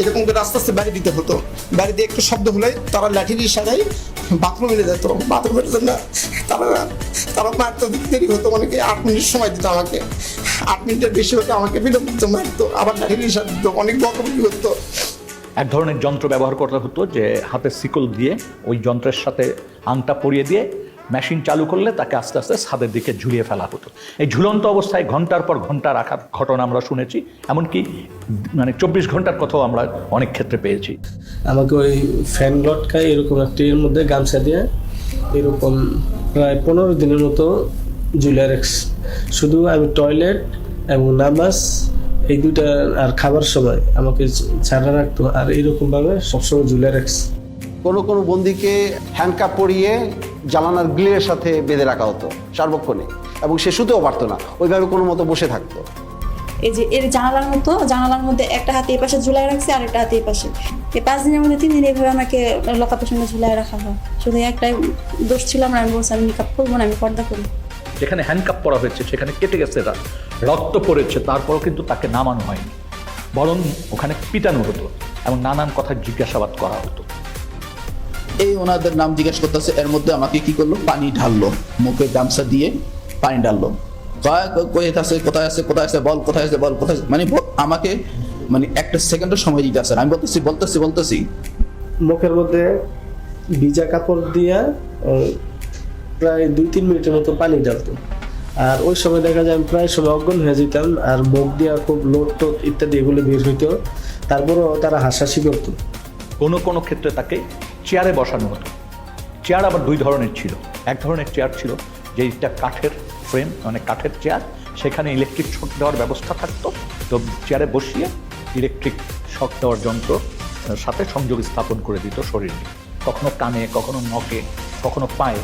এরকম করে আস্তে আস্তে বাড়ি দিতে হতো। বাড়ি দিয়ে একটু শব্দ হলে তারা লাঠির ইশারায় বাথরুমে নিয়ে যেত। বাথরুমের জন্য তারা মারতে দেরি হতো, অনেকে 8 মিনিট সময় দিত আমাকে, 8 মিনিটের বেশি হতো আমাকে বিলম্বিত মারতো, আবার লাঠির ইশারা দিত, অনেক বকবকি হতো। এক ধরনের যন্ত্র ব্যবহার করা হতো যে হাতে শিকল দিয়ে ওই যন্ত্রের সাথে আংটা পরিয়ে দিয়ে মেশিন চালু করলে তাকে আস্তে আস্তে ছাদের দিকে ঝুলিয়ে ফেলা হতো। এই ঝুলন্ত অবস্থায় ঘন্টার পর ঘন্টা রাখার ঘটনা আমরা শুনেছি, এমনকি মানে 24 ঘন্টার কথাও আমরা অনেক ক্ষেত্রে পেয়েছি। আমাকে ওই ফ্যান লটকায় এরকম একটির মধ্যে গামছা দিয়ে এরকম প্রায় 15 দিনের মতো ঝুলিয়ে রাখছে। শুধু আমি টয়লেট এবং নামাজ এই দুইটা আর খাবার সময় আমাকে ছাড়া রাখতো, আর এইরকমভাবে সবসময় ঝুলিয়ে রাখছে। কোনো কোনো বন্দিকে হ্যান্ডকাপ পরিয়ে জানালার গ্রিলের সাথে বেঁধে রাখা হতো সার্বক্ষণে, এবং সে শুতেও পারতো না, ওইভাবে কোনো মতো বসে থাকতো। এই যে এর জানালার মধ্যে একটা হাতে এই পাশে ঝুলাই রাখছে আর একটা হাতে এই পাশে। এই 5 দিনের মধ্যে 3 দিন এইভাবে আমাকে লকাপের সঙ্গে ঝুলাই রাখা হয়। শুধু একটাই দোষ ছিল, আমি বলছি আমি নিকাপ করবো না, আমি পর্দা করি। যেখানে হ্যান্ডকাপ পরা হয়েছে সেখানে কেটে গেছে, রক্ত পড়েছে, তারপরও কিন্তু তাকে নামানো হয়নি, বরং ওখানে পিটানো হতো এবং নানান কথা জিজ্ঞাসাবাদ করা হতো। এই ওনাদের নাম জিজ্ঞেস করতেছে, এর মধ্যে আমাকে কি করলো, পানি ঢাললো, মুখে গামছা দিয়ে পানি ঢাললো, কোথায় আছে বল, কোথায় আছে বল, কোথায়, মানে আমাকে মানে একটা সেকেন্ডের সময় দিতে আছে। আমি বলতেছি মুখের মধ্যে ভিজা কাপড় দিয়া প্রায় 2-3 মিনিটের মতো পানি ঢালতো, আর ওই সময় দেখা যায় আমি প্রায় সময় অজ্ঞান হয়ে যেতাম, আর মুখ দিয়া খুব লোট টোট ইত্যাদি এগুলো বের হইতো, তারপরও তারা হাসাহাসি করতো। কোনো কোনো ক্ষেত্রে তাকে চেয়ারে বসানো হতো। চেয়ার আবার 2 ধরনের ছিল। এক ধরনের চেয়ার ছিল যেটা কাঠের ফ্রেম, মানে কাঠের চেয়ার, সেখানে ইলেকট্রিক শক দেওয়ার ব্যবস্থা থাকতো। তো চেয়ারে বসিয়ে ইলেকট্রিক শক দেওয়ার যন্ত্র সাথে সংযোগ স্থাপন করে দিত শরীরে, কখনো কানে, কখনো নখে, কখনো পায়ে,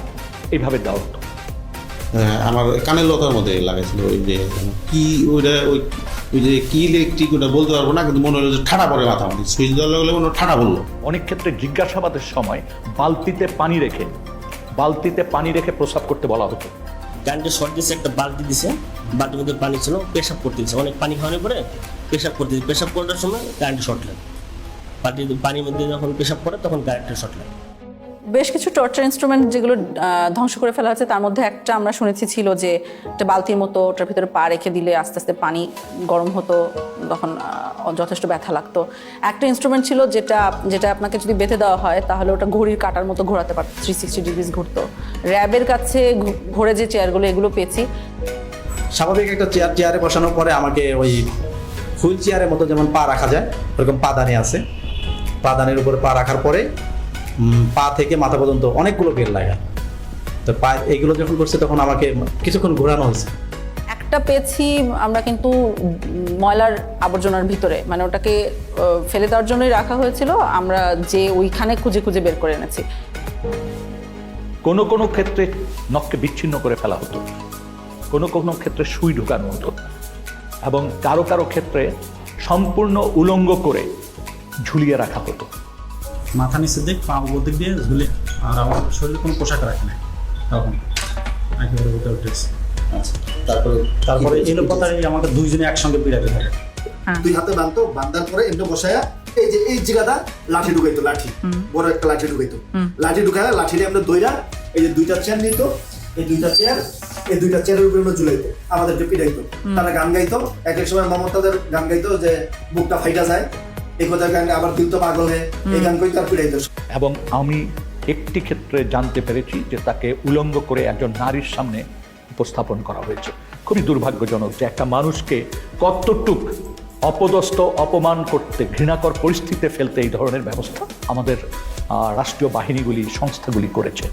এইভাবে দেওয়া হতো। আমার কানের লতার মধ্যে লাগাইছিল ওই যে কি ওইটা ওই যে কি ইলেকট্রিক ওটা বলতে পারবো না, কিন্তু মনে হলো যে ঠাড়া পড়ে মাথা, মানে সুইচ দেওয়া লাগলে মনে ঠাড়া পড়লো। অনেক ক্ষেত্রে জিজ্ঞাসাবাদের সময় বালতিতে পানি রেখে প্রস্রাব করতে বলা হতো। কারেন্টের শর্ট দিয়েছে, একটা বালতি দিছে, বালতির মধ্যে পানি ছিল, পেশাব করতে দিচ্ছে, অনেক পানি খাওয়ানোর পরে পেশাব করতে দিচ্ছে, পেশাব করার সময় কারেন্টের শর্ট লাগে, পানির মধ্যে যখন পেশাব করে তখন কারেন্টের শর্ট লাগে। বেশ কিছু টর্চার ইনস্ট্রুমেন্ট যেগুলো ধ্বংস করে ফেলা হয়েছে, তার মধ্যে একটা আমরা শুনেছি ছিল যে একটা বালতির মতো, ওটার ভিতরে পা রেখে দিলে আস্তে আস্তে পানি গরম হতো, তখন যথেষ্ট ব্যথা লাগতো। একটা ইনস্ট্রুমেন্ট ছিল যেটা আপনাকে যদি বেঁধে দেওয়া হয় তাহলে ওটা ঘড়ির কাঁটার মতো ঘোরাতে পারতো, 360 ডিগ্রিজ ঘুরতো। র্যাবের কাছে ঘোরে যে চেয়ারগুলো, এগুলো পেয়েছি। স্বাভাবিক একটা চেয়ারে বসানোর পরে আমাকে ওই হুইল চেয়ারের মতো যেমন পা রাখা যায় ওরকম পাদানি আছে, পাদানির উপরে পা রাখার পরে পা থেকে মাথা পর্যন্ত অনেকগুলো বেল লাগায়। তো পা এগুলো যখন করছে তখন আমাকে কিছুক্ষণ ঘোরানো হয়েছে। একটা পেয়েছি আমরা কিন্তু ময়লার আবর্জনার ভিতরে, মানে ওটাকে ফেলে দেওয়ার জন্যই রাখা হয়েছিল, আমরা যে ওইখানে খুঁজে খুঁজে বের করে এনেছি। কোনো কোনো ক্ষেত্রে নখকে বিচ্ছিন্ন করে ফেলা হতো, কোনো কোনো ক্ষেত্রে সুই ঢুকানো হতো, এবং কারো কারো ক্ষেত্রে সম্পূর্ণ উলঙ্গ করে ঝুলিয়ে রাখা হতো। মাথা নিচের দিক, পা উপর দিক দিয়ে ঝুলে, আর আমার শরীরে কোনো পোশাক রাখে না তখন, একেবারে উইদাউট ড্রেস। আচ্ছা, তারপরে এলো কথাই আমাকে 2 জনে একসঙ্গে বিড়াতে থাকে। 2 হাতে বাঁধতো, বাঁধার পরে এমনি বসায়া এই জায়গাটা লাঠি ঢুকাইতো, লাঠি বড় একটা লাঠি ঢুকাইতো, লাঠি ঢুকায় লাঠিটা আমরা দইরা এই যে 2টা চেয়ার নিত, এই 2টা চেয়ারের উপরে আমরা ঝুলাইতো, আমাদেরকে পিড়াইতো। তারা গান গাইতো, এক এক সময় মমতাদের গান গাইতো যে বুকটা ফাইটা যায়, এই কথা গান আবার দিল তো পাগল হয়ে এই গান কই তার পিড়াইতো। এবং আমি একটি ক্ষেত্রে জানতে পেরেছি যে তাকে উলঙ্গ করে একজন নারীর সামনে উপস্থাপন করা হয়েছে। খুবই দুর্ভাগ্যজনক যে একটা মানুষকে কতটুক অপদস্থ, অপমান করতে, ঘৃণাকর পরিস্থিতিতে ফেলতে এই ধরনের ব্যবস্থা আমাদের রাষ্ট্রীয় বাহিনীগুলি, সংস্থাগুলি করেছে।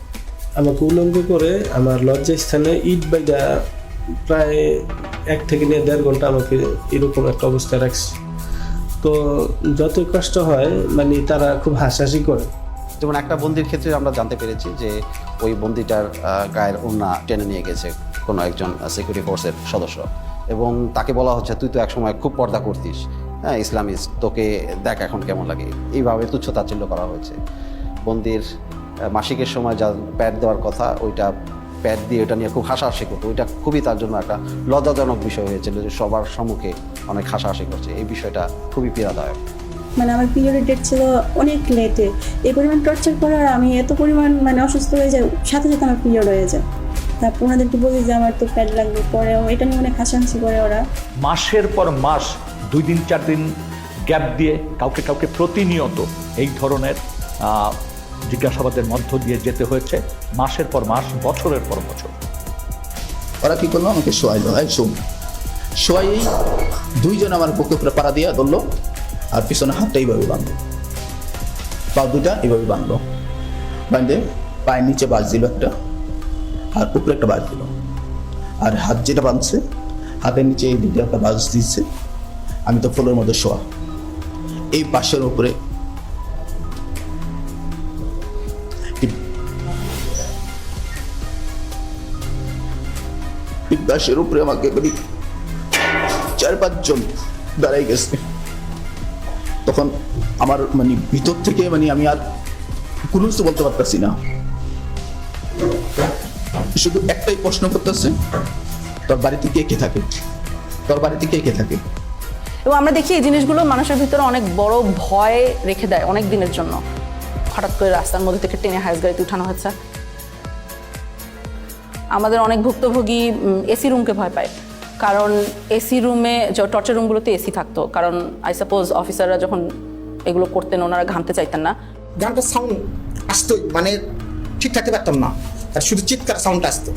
আমাকে উলঙ্গ করে আমার লজ্জাস্থানে ইট বাইদা প্রায় 1 থেকে 1.5 ঘন্টা আমাকে এরকম একটা অবস্থায় রাখছে। তো যতই কষ্ট হয়, মানে তারা খুব হাসাহাসি করে। যেমন একটা বন্দির ক্ষেত্রে আমরা জানতে পেরেছি যে ওই বন্দিটার গায়ের ওড়না টেনে নিয়ে গেছে কোনো একজন সিকিউরিটি ফোর্সের সদস্য, এবং তাকে বলা হচ্ছে তুই তো একসময় খুব পর্দা করতিস, হ্যাঁ ইসলামিস্ট, তোকে দেখ এখন কেমন লাগে, এইভাবে তুচ্ছ-তাচ্ছিল্য করা হয়েছে। বন্দির মাসিকের সময় যা প্যাড দেওয়ার কথা, ওইটা প্যাড দিয়ে ওটা নিয়ে খুব হাসাহাসি করতো, ওইটা খুবই তার জন্য একটা লজ্জাজনক বিষয় হয়েছিল যে সবার সম্মুখে অনেক হাসাহাসি করছে। এই বিষয়টা খুবই পীড়াদায়ক। মানে আমার পিরিয়ডের ডেট ছিল অনেক লেটে, এই পরিমাণ টর্চার করার আমি এত পরিমাণ মানে অসুস্থ হয়ে যায়, সাথে সাথে আমার পিরিয়ড হয়ে যায়। তারপর ওনাদেরকে বলি যে আমার তো প্যাড লাগবে, পরেও এটা নিয়ে অনেক হাসাহাসি করে ওরা। মাসের পর মাস 2 দিন 4 দিন গ্যাপ দিয়ে কাউকে প্রতিনিয়ত এই ধরনের জিজ্ঞাসাবাদের মধ্য দিয়ে যেতে হয়েছে মাসের পর মাস, বছরের পর বছর। ওরা কি করলো, আমাকে শোয়াইলো, শোয়াই দুইজন আমার বুকে উপরে পাড়া দিয়া ধরলো, আর পিছনে হাতটা এইভাবে বাঁধলো, পা দুটা এইভাবে বাঁধলো, বাঁধে পায়ের নিচে বাজ দিল একটা, আর উপরে একটা বাজ দিল, আর হাত যেটা বাঁধছে হাতের নিচে এই দিকে একটা বাজ দিচ্ছে। আমি তো ফ্লোরের মধ্যে শোয়া, এই পাশের উপরে বাসের উপরে আমাকে 4-5 জন দাঁড়াই গেছে। তখন আমার মানে ভিতর থেকে মানে আমি আর কোনো কিছু বলতে পারতেছি না, শুধু একটাই প্রশ্ন করতেছে, তোর বাড়িতে কে কে থাকে, তোর বাড়িতে কে কে থাকে। এবং আমরা দেখি এই জিনিসগুলো মানুষের ভিতরে অনেক বড় ভয় রেখে দেয় অনেক দিনের জন্য। হঠাৎ করে রাস্তার মধ্যে থেকে টেনে হাইস গাড়িতে উঠানো হচ্ছে। আমাদের অনেক ভুক্তভোগী এসি রুমকে ভয় পায়, কারণ এসি রুমে টর্চার রুমগুলোতে এসি থাকতো, কারণ আই সাপোজ অফিসাররা যখন এগুলো করতেন ওনারা ঘামতে চাইতেন না। গানটা সাউন্ড আসতো, মানে ঠিক থাকতে পারতাম না, আর শুধু চিৎকার সাউন্ড আসতো।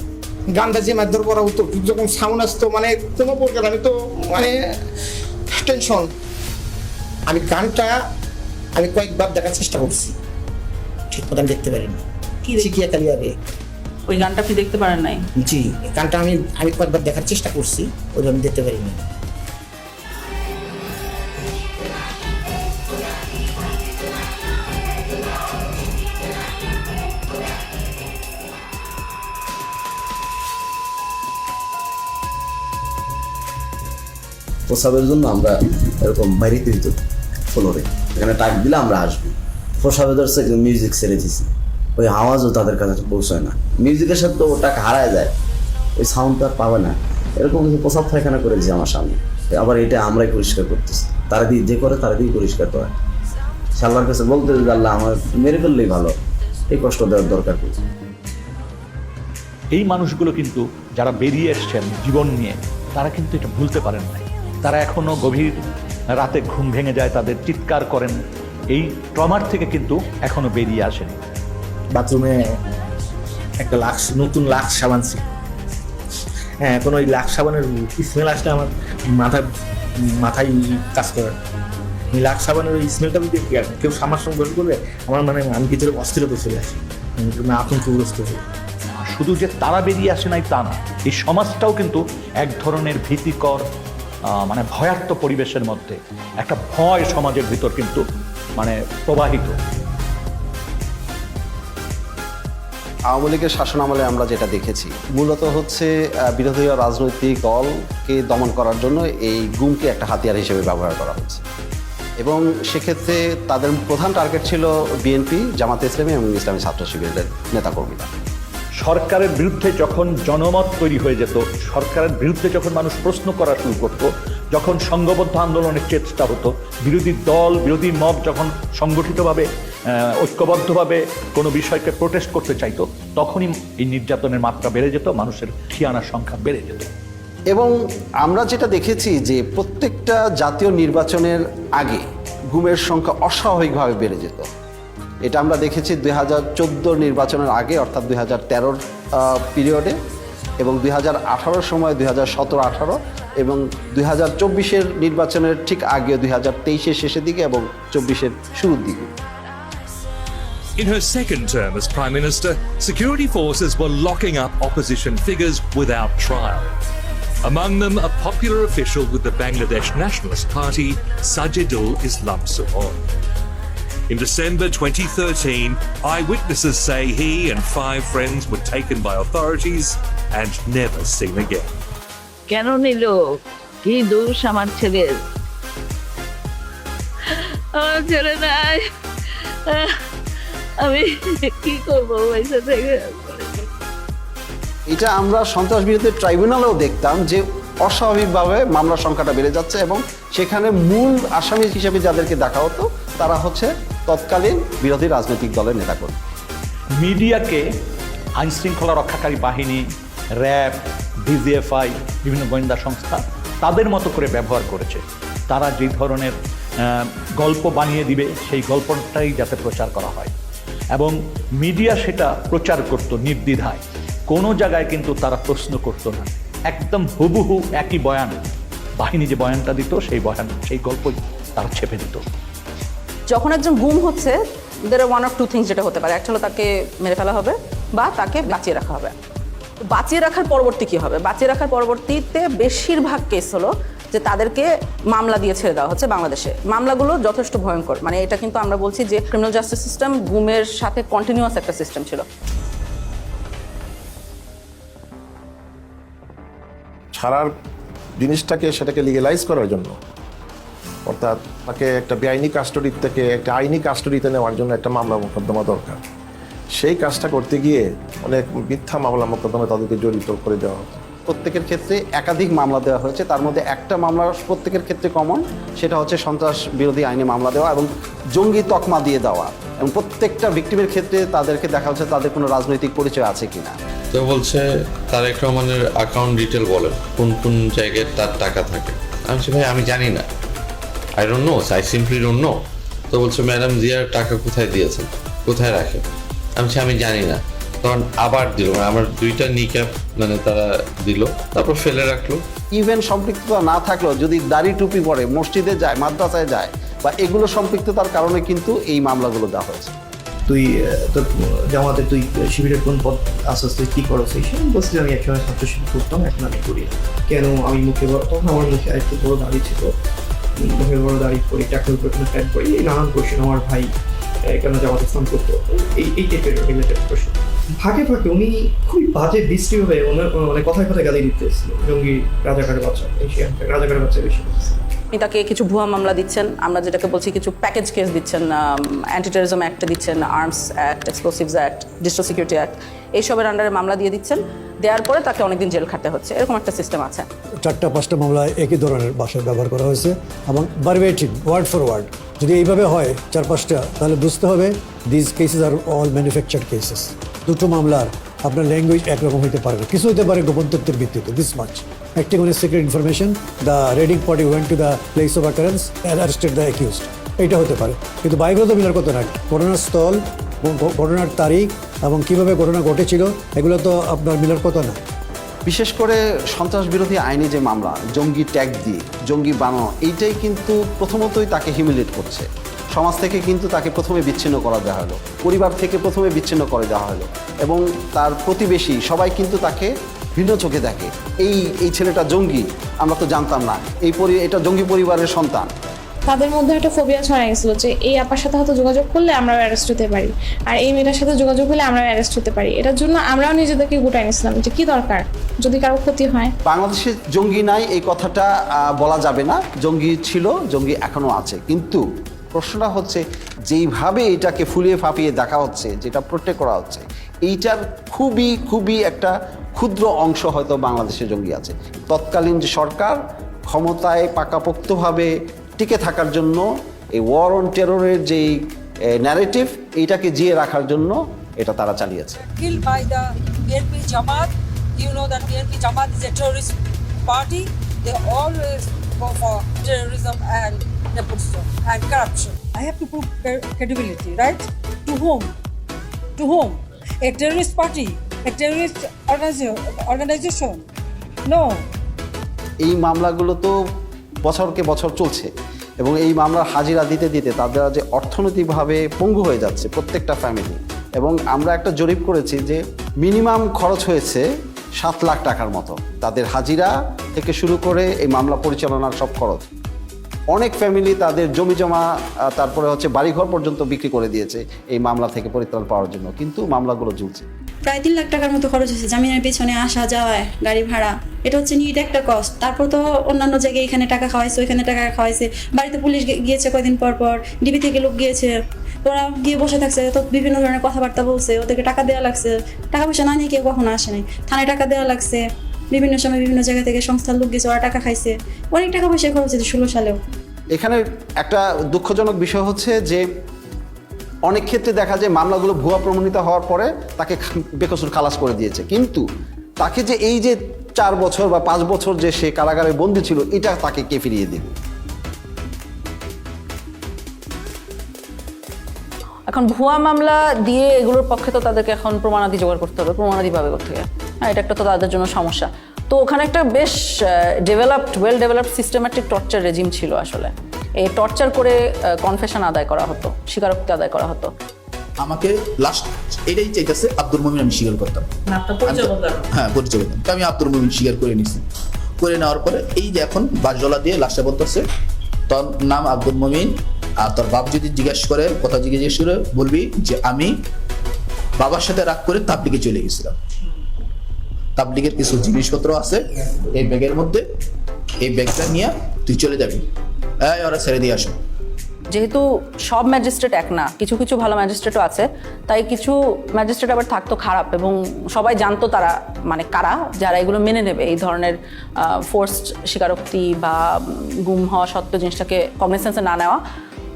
গানটা যে মারধর করা হতো, যখন সাউন্ড আসতো মানে কোনো প্রকার আমি তো মানে টেনশন। আমি গানটা আমি কয়েকবার দেখার চেষ্টা করছি, ঠিক মতো আমি দেখতে পারিনি। শিখিয়া কালিয়ারে ওই গানটা আপনি দেখতে পারেন নাই? জি, গানটা আমি কয়েকবার দেখার চেষ্টা করছি, ওই আমি দেখতে পারিনি। প্রসাবের জন্য আমরা এরকম বাইরেতে দিত ফ্লোরে, এখানে টাক দিলে আমরা আসবো। প্রসাবে ধরছে মিউজিক ছেড়ে দিছি, ওই আওয়াজও তাদের কাছে পৌঁছায় না, মিউজিকের সাথে তো ওটাকে হারায় যায়, ওই সাউন্ডটা আর পাবে না। এরকম কিছু প্রসাব পায়খানা করে দিয়েছে আমার সামনে, আবার এটা আমরাই পরিষ্কার করতেছি, তারা দিয়ে যে করে তারা দিয়ে পরিষ্কার করে। আল্লাহর কাছে বলতে আল্লাহ আমার মেরে ফেললেই ভালো, এই কষ্ট দেওয়ার দরকার নেই। এই মানুষগুলো কিন্তু যারা বেরিয়ে এসছেন জীবন নিয়ে, তারা কিন্তু এটা ভুলতে পারেন নাই। তারা এখনো গভীর রাতে ঘুম ভেঙে যায়, তাদের চিৎকার করেন, এই ট্রমার থেকে কিন্তু এখনো বেরিয়ে আসেনি। বাথরুমে একটা নতুন লাক্স সাবান ছিল, হ্যাঁ, এখন ওই লাক্স সাবানের স্মেল আসলে আমার মাথায় কাজ করে। এই লাক্স সাবানের ওই স্মেলটা যদি কেউ আমার সঙ্গে গোল করবে, আমার মানে আমি ভিতরে অস্থিরতা চলে আসি, আতঙ্কগ্রস্ত হই। শুধু যে তারা বেরিয়ে আসে নাই তা না, এই সমাজটাও কিন্তু এক ধরনের ভীতিকর মানে ভয়ার্থ পরিবেশের মধ্যে একটা ভয় সমাজের ভিতর কিন্তু মানে প্রবাহিত। আওয়ামী লীগের শাসনামলে আমরা যেটা দেখেছি মূলত হচ্ছে বিরোধী রাজনৈতিক দলকে দমন করার জন্য এই গুমকে একটা হাতিয়ার হিসেবে ব্যবহার করা হচ্ছে, এবং সেক্ষেত্রে তাদের প্রধান টার্গেট ছিল বিএনপি, জামাতে ইসলামী এবং ইসলামী ছাত্র শিবিরের নেতাকর্মীরা। সরকারের বিরুদ্ধে যখন জনমত তৈরি হয়ে যেত, সরকারের বিরুদ্ধে যখন মানুষ প্রশ্ন করা শুরু করত, যখন সংঘবদ্ধ আন্দোলনের চেষ্টা হতো, বিরোধী দল বিরোধী মব যখন সংগঠিতভাবে ঐক্যবদ্ধভাবে কোনো বিষয়কে প্রোটেস্ট করতে চাইতো, তখনই এই নির্যাতনের মাত্রা বেড়ে যেত, মানুষের ঠিয়ানার সংখ্যা বেড়ে যেত। এবং আমরা যেটা দেখেছি যে প্রত্যেকটা জাতীয় নির্বাচনের আগে গুমের সংখ্যা অস্বাভাবিকভাবে বেড়ে যেত। এটা আমরা দেখেছি 2014 নির্বাচনের আগে, অর্থাৎ 2013 পিরিয়ডে, এবং 2018 সময় 2017-18 এবং 2024 নির্বাচনের ঠিক আগে 2023 শেষের দিকে এবং 24 শুরুর দিকে। In her second term as Prime Minister, security forces were locking up opposition figures without trial. Among them, a popular official with the Bangladesh Nationalist Party, Sajidul Islam Suhon. In December 2013, eyewitnesses say he and 5 friends were taken by authorities and never seen again. কেন নিল? কি দোষ আমার ছেলের? আমার ছেলে নাই, আমি কি করবো পয়সা থেকে? এটা আমরা সন্ত্রাস বিরোধী ট্রাইব্যুনালেও দেখতাম যে অস্বাভাবিকভাবে মামলার সংখ্যাটা বেড়ে যাচ্ছে, এবং সেখানে মূল আসামি হিসেবে যাদেরকে দেখা হতো তারা হচ্ছে তৎকালীন বিরোধী রাজনৈতিক দলের নেতাকর্মী। মিডিয়াকে আইনশৃঙ্খলা রক্ষাকারী বাহিনী, র্যাব, ডিজিএফআই, বিভিন্ন গোয়েন্দা সংস্থা তাদের মতো করে ব্যবহার করেছে। তারা যে ধরনের গল্প বানিয়ে দিবে সেই গল্পটাই যাতে প্রচার করা হয়। এবং মিডিয়া সেটা প্রচার করত নির্দ্বিধায়, কোনো জায়গায় কিন্তু তারা প্রশ্ন করতো না, একদম হুবহু একই বয়ান, বাহিনী যে বয়ানটা দিত সেই বয়ান, সেই গল্পই তারা ছেপে দিত। যখন একজন গুম হচ্ছে, there are one of two things যেটা হতে পারে, একটা হলো তাকে মেরে ফেলা হবে বা তাকে বাঁচিয়ে রাখা হবে। বাঁচিয়ে রাখার পরবর্তী কি হবে? বাঁচিয়ে রাখার পরবর্তীতে বেশিরভাগ কেস হলো যে তাদেরকে মামলা দিয়ে ছেড়ে দেওয়া হচ্ছে বাংলাদেশে। মামলাগুলো যথেষ্ট ভয়ঙ্কর, মানে এটা কিন্তু আমরা বলছি যে ক্রিমিনাল জাস্টিস সিস্টেম গুমের সাথে কন্টিনিউয়াস একটা সিস্টেম ছিল। ছাড়ার জিনিসটাকে সেটাকে লিগেলাইজ করার জন্য, অর্থাৎ তাকে একটা বেআইনি কাস্টডি থেকে একটা আইনি কাস্টডিতে নেওয়ার জন্য একটা মামলা মোকদ্দমা দরকার। সেই কাজটা করতে গিয়ে অনেক মিথ্যা মামলা মোকদ্দমা তাদেরকে জড়িত করে দেওয়া হতো। প্রত্যেকের ক্ষেত্রে একাধিক মামলা দেওয়া হয়েছে, তার মধ্যে একটা মামলা প্রত্যেকের ক্ষেত্রে কমন, সেটা হচ্ছে সন্ত্রাস বিরোধী আইনে মামলা দেওয়া এবং জঙ্গি তকমা দিয়ে দেওয়া। এবং প্রত্যেকটা ভিক্টিমের ক্ষেত্রে তাদেরকে দেখা হচ্ছে তাদের কোনো রাজনৈতিক পরিচয় আছে কিনা। তো বলছে তারেক রহমানের অ্যাকাউন্ট ডিটেল বলেন, কোন কোন জায়গায় তার টাকা থাকে। আমি বলছি ভাই আমি জানি না, I don't know, I simply don't know. তো বলছে ম্যাডাম জিয়ার টাকা কোথায় দিয়েছেন, কোথায় রাখে। আমি বলছি আমি জানি না। তখন আবার দিল, মানে আমার 2টা নিক্যাপ মানে তারা দিল, তারপর ফেলে রাখলো। ইভেন সম্পৃক্ততা না থাকলেও যদি দাড়ি টুপি পরে মসজিদে যায়, মাদ্রাসায় যায় বা এগুলো সম্পৃক্ততার কারণে কিন্তু এই মামলাগুলো দেওয়া হয়েছে। তুই তোর জামাতে তুই শিবিরের কোন পদ আস্তে তুই কী করো সেই সময় বলছি আমি একসময় ছাত্র শিবির করতাম, এখন আমি করি কেন, আমি মুখে বড়, তখন আমার মুখে আরেকটু বড় দাড়ি ছিল, মুখে বড় দাড়ি করি, টাকনুর পেছনে প্যান্ট করি, এই নানান কোয়েশ্চেন আমার ভাই কেন জামাতে স্থান করতো, এই টাইপের রিলেটেড কোয়েশ্চেন। ফাঁকে ফাঁকে উনি খুবই বাজে বিশ্রীভাবে মানে কথায় কথায় গালি দিতে এসেছিল, জঙ্গি রাজাকারের বাচ্চা, এশিয়ান রাজাকারের বাচ্চা বেশি। তাকে কিছু ভুয়া মামলা দিচ্ছেন, আমরা যেটাকে বলছি কিছু প্যাকেজ কেস দিচ্ছেন, অ্যান্টি টেররিজম অ্যাক্ট দিচ্ছেন, arms act, explosives act, district security act, এইসবের আন্ডারে মামলা দিয়ে দিচ্ছেন। দেওয়ার পরে তাকে অনেকদিন জেল খাটতে হচ্ছে, এরকম একটা সিস্টেম আছে। 4-5টা মামলায় একই ধরনের ভাষা ব্যবহার করা হয়েছে এবং ভার্বেটিম, ওয়ার্ড ফর ওয়ার্ড। যদি এইভাবে হয় 4-5টা, তাহলে বুঝতে হবে this cases are all manufactured cases. দুটো মামলার আপনার ল্যাঙ্গুয়েজ একরকম হতে পারে, কিছু হতে পারে গোপন তথ্যের ভিত্তিতে, this much acting on a secret information, the raiding party went to the place of occurrence and arrested the accused, এইটা হতে পারে। কিন্তু বাইরেও তো মিলার কথা না, ঘটনার স্থল, ঘটনার তারিখ এবং কীভাবে ঘটনা ঘটেছিল এগুলো তো আপনার মিলার কথা না। বিশেষ করে সন্ত্রাস বিরোধী আইনে যে মামলা, জঙ্গি ট্যাগ দিয়ে জঙ্গি বানানো, এইটাই কিন্তু প্রথমতই তাকে হিউমিলেট করছে। সমাজ থেকে কিন্তু তাকে প্রথমে বিচ্ছিন্ন করা দেওয়া হলো, পরিবার থেকে প্রথমে বিচ্ছিন্ন করে দেওয়া হলো এবং তার প্রতিবেশী সবাই কিন্তু তাকে ভিন্ন চোখে দেখে। এই ছেলেটা জঙ্গি, আমরা তো জানতাম না, এটা জঙ্গি পরিবারের সন্তান। তাদের মধ্যে একটা ফোবিয়া ছড়া গেছিল যে এই আপার সাথে হয়তো যোগাযোগ করলে আমরাও অ্যারেস্ট হতে পারি, আর এই মেয়েটার সাথে যোগাযোগ হলে আমরাও অ্যারেস্ট হতে পারি। এটার জন্য আমরাও নিজেদেরকে গুটাই নিয়েছিলাম যে কি দরকার যদি কারো ক্ষতি হয়। বাংলাদেশে জঙ্গি নাই এই কথাটা বলা যাবে না, জঙ্গি ছিল, জঙ্গি এখনো আছে। কিন্তু প্রশ্নটা হচ্ছে যেইভাবে এটাকে ফুলিয়ে ফাঁপিয়ে দেখা হচ্ছে, যেটা প্রোটেক্ট করা হচ্ছে, এইটার খুবই একটা ক্ষুদ্র অংশ হয়তো বাংলাদেশে জঙ্গি আছে। তৎকালীন যে সরকার ক্ষমতায় পাকাপোক্তভাবে টিকে থাকার জন্য এই ওয়ার অন টেররের যেই ন্যারেটিভ, এইটাকে জিয়ে রাখার জন্য এটা তারা চালিয়েছে। Killed by the BNP Jamaat, you know that BNP Jamaat is a terrorist party. They always go for terrorism and nepotism and corruption. I have to prove credibility, right? To whom? To whom? A terrorist party? A terrorist organization? No. এই মামলাগুলো তো বছরকে বছর চলছে এবং এই মামলার হাজিরা দিতে দিতে তাদের যে অর্থনৈতিকভাবে পঙ্গু হয়ে যাচ্ছে প্রত্যেকটা ফ্যামিলি। এবং আমরা একটা জরিপ করেছি যে মিনিমাম খরচ হয়েছে 7 লাখ টাকার মতো, তাদের হাজিরা থেকে শুরু করে এই মামলা পরিচালনার সব খরচ। অনেক ফ্যামিলি তাদের জমি জমা, তারপরে হচ্ছে বাড়িঘর পর্যন্ত বিক্রি করে দিয়েছে এই মামলা থেকে পরিত্রাণ পাওয়ার জন্য, কিন্তু মামলাগুলো ঝুলছে। প্রায় 3 লাখ টাকার মতো খরচ হয়েছে জামিনের পেছনে, আসা যাওয়ায়, গাড়ি ভাড়া, এটা হচ্ছে নিট একটা কস্ট। তারপর তো অন্যান্য জায়গায় এখানে টাকা খাওয়াইছে, ওইখানে টাকা খাওয়াইছে, বাড়িতে পুলিশ গিয়েছে কয়দিন পর পর, ডিবি থেকে লোক গিয়েছে, ওরা গিয়ে বসে থাকছে, তো বিভিন্ন ধরনের কথাবার্তা বলছে, ওদেরকে টাকা দেওয়া লাগছে, টাকা পয়সা না নিয়ে কেউ কখনো আসে নাই, থানায় টাকা দেওয়া লাগছে, বিভিন্ন সময় বিভিন্ন জায়গা থেকে সংস্থার লোক গেছে, ওরা টাকা খাইছে, অনেক টাকা পয়সা খরচ হয়েছে 16 সালেও। এখানে একটা দুঃখজনক বিষয় হচ্ছে যে অনেক ক্ষেত্রে দেখা যায় মামলাগুলো ভুয়া প্রমাণিত হওয়ার পরে তাকে বেকসুর খালাস করে দিয়েছে, কিন্তু তাকে যে এই যে 4 বছর বা 5 বছর যে সে কারাগারে বন্দী ছিল, এটা তাকে কে ফিরিয়ে দেবে? এখন ভুয়া মামলা দিয়ে এগুলোর পক্ষে তো তাদেরকে এখন প্রমাণাদি জোগাড় করতে হবে, প্রমাণাদি পাবে কোথেকে? হ্যাঁ, এটা একটা তো তাদের জন্য সমস্যা। তো ওখানে একটা বেশ well developed systematic torture regime ছিল আসলে। এই টর্চার করে কনফেশন আদায় করা হতো, স্বীকারোক্তি আদায় করা হতো। আমাকে লাস্ট এটাই চাইতেছে আব্দুল মুমিন আমি স্বীকার করতাম। হ্যাঁ, পরিচয় বলতাম। তো আমি আব্দুল মুমিন স্বীকার করে নিছি। করে নেওয়ার পরে এই যে এখন বাসজলা দিয়ে লাস্টে বলতেছে তোর নাম আব্দুল মুমিন, আর তোর বাপ যদি জিজ্ঞেস করে, কথা জিজ্ঞেস করে বলবি যে আমি বাবার সাথে রাগ করে তাবলিগে চলে গেছিলাম। তাবলিগের কিছু জিনিসপত্র আছে এই ব্যাগের মধ্যে, এই ব্যাগটা নিয়ে তুই চলে যাবি, ওরা ছেড়ে দিয়ে আসো। যেহেতু সব ম্যাজিস্ট্রেট এক না, কিছু কিছু ভালো ম্যাজিস্ট্রেটও আছে, তাই কিছু ম্যাজিস্ট্রেট আবার থাকতো খারাপ, এবং সবাই জানতো তারা মানে কারা, যারা এগুলো মেনে নেবে, এই ধরনের ফোর্সড স্বীকারোক্তি বা গুম হওয়া সত্ত্বেও জিনিসটাকে কগনিসেন্সে না নেওয়া।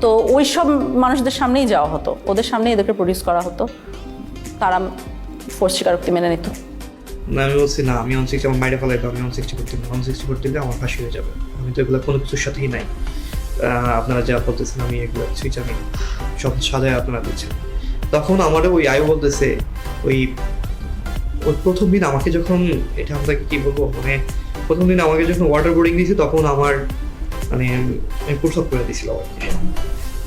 তো ওই সব মানুষদের সামনেই যাওয়া হতো, ওদের সামনেই এদেরকে প্রডিউস করা হতো, তারা ফোর্স স্বীকারোক্তি মেনে নিত। আমি বলছি না, আমি 160 আমার মাইরে ফেলাই, আমি 160 দিলে আমার ফাঁসি হয়ে যাবে। আমি তো এগুলো কোনো কিছুর সাথেই নাই। আপনারা যা বলতেছেন আমি এগুলো কিছুই জানি, সব সাজায় আপনারা দিচ্ছেন। তখন আমারও ওই আয়ু বলতেছে, ওই প্রথম দিন আমাকে যখন, এটা আপনাকে কি বলবো, মানে প্রথম দিন আমাকে যখন ওয়াটার বোর্ডিং দিয়েছে তখন আমার মানে আমি প্রসব করে দিয়েছিল।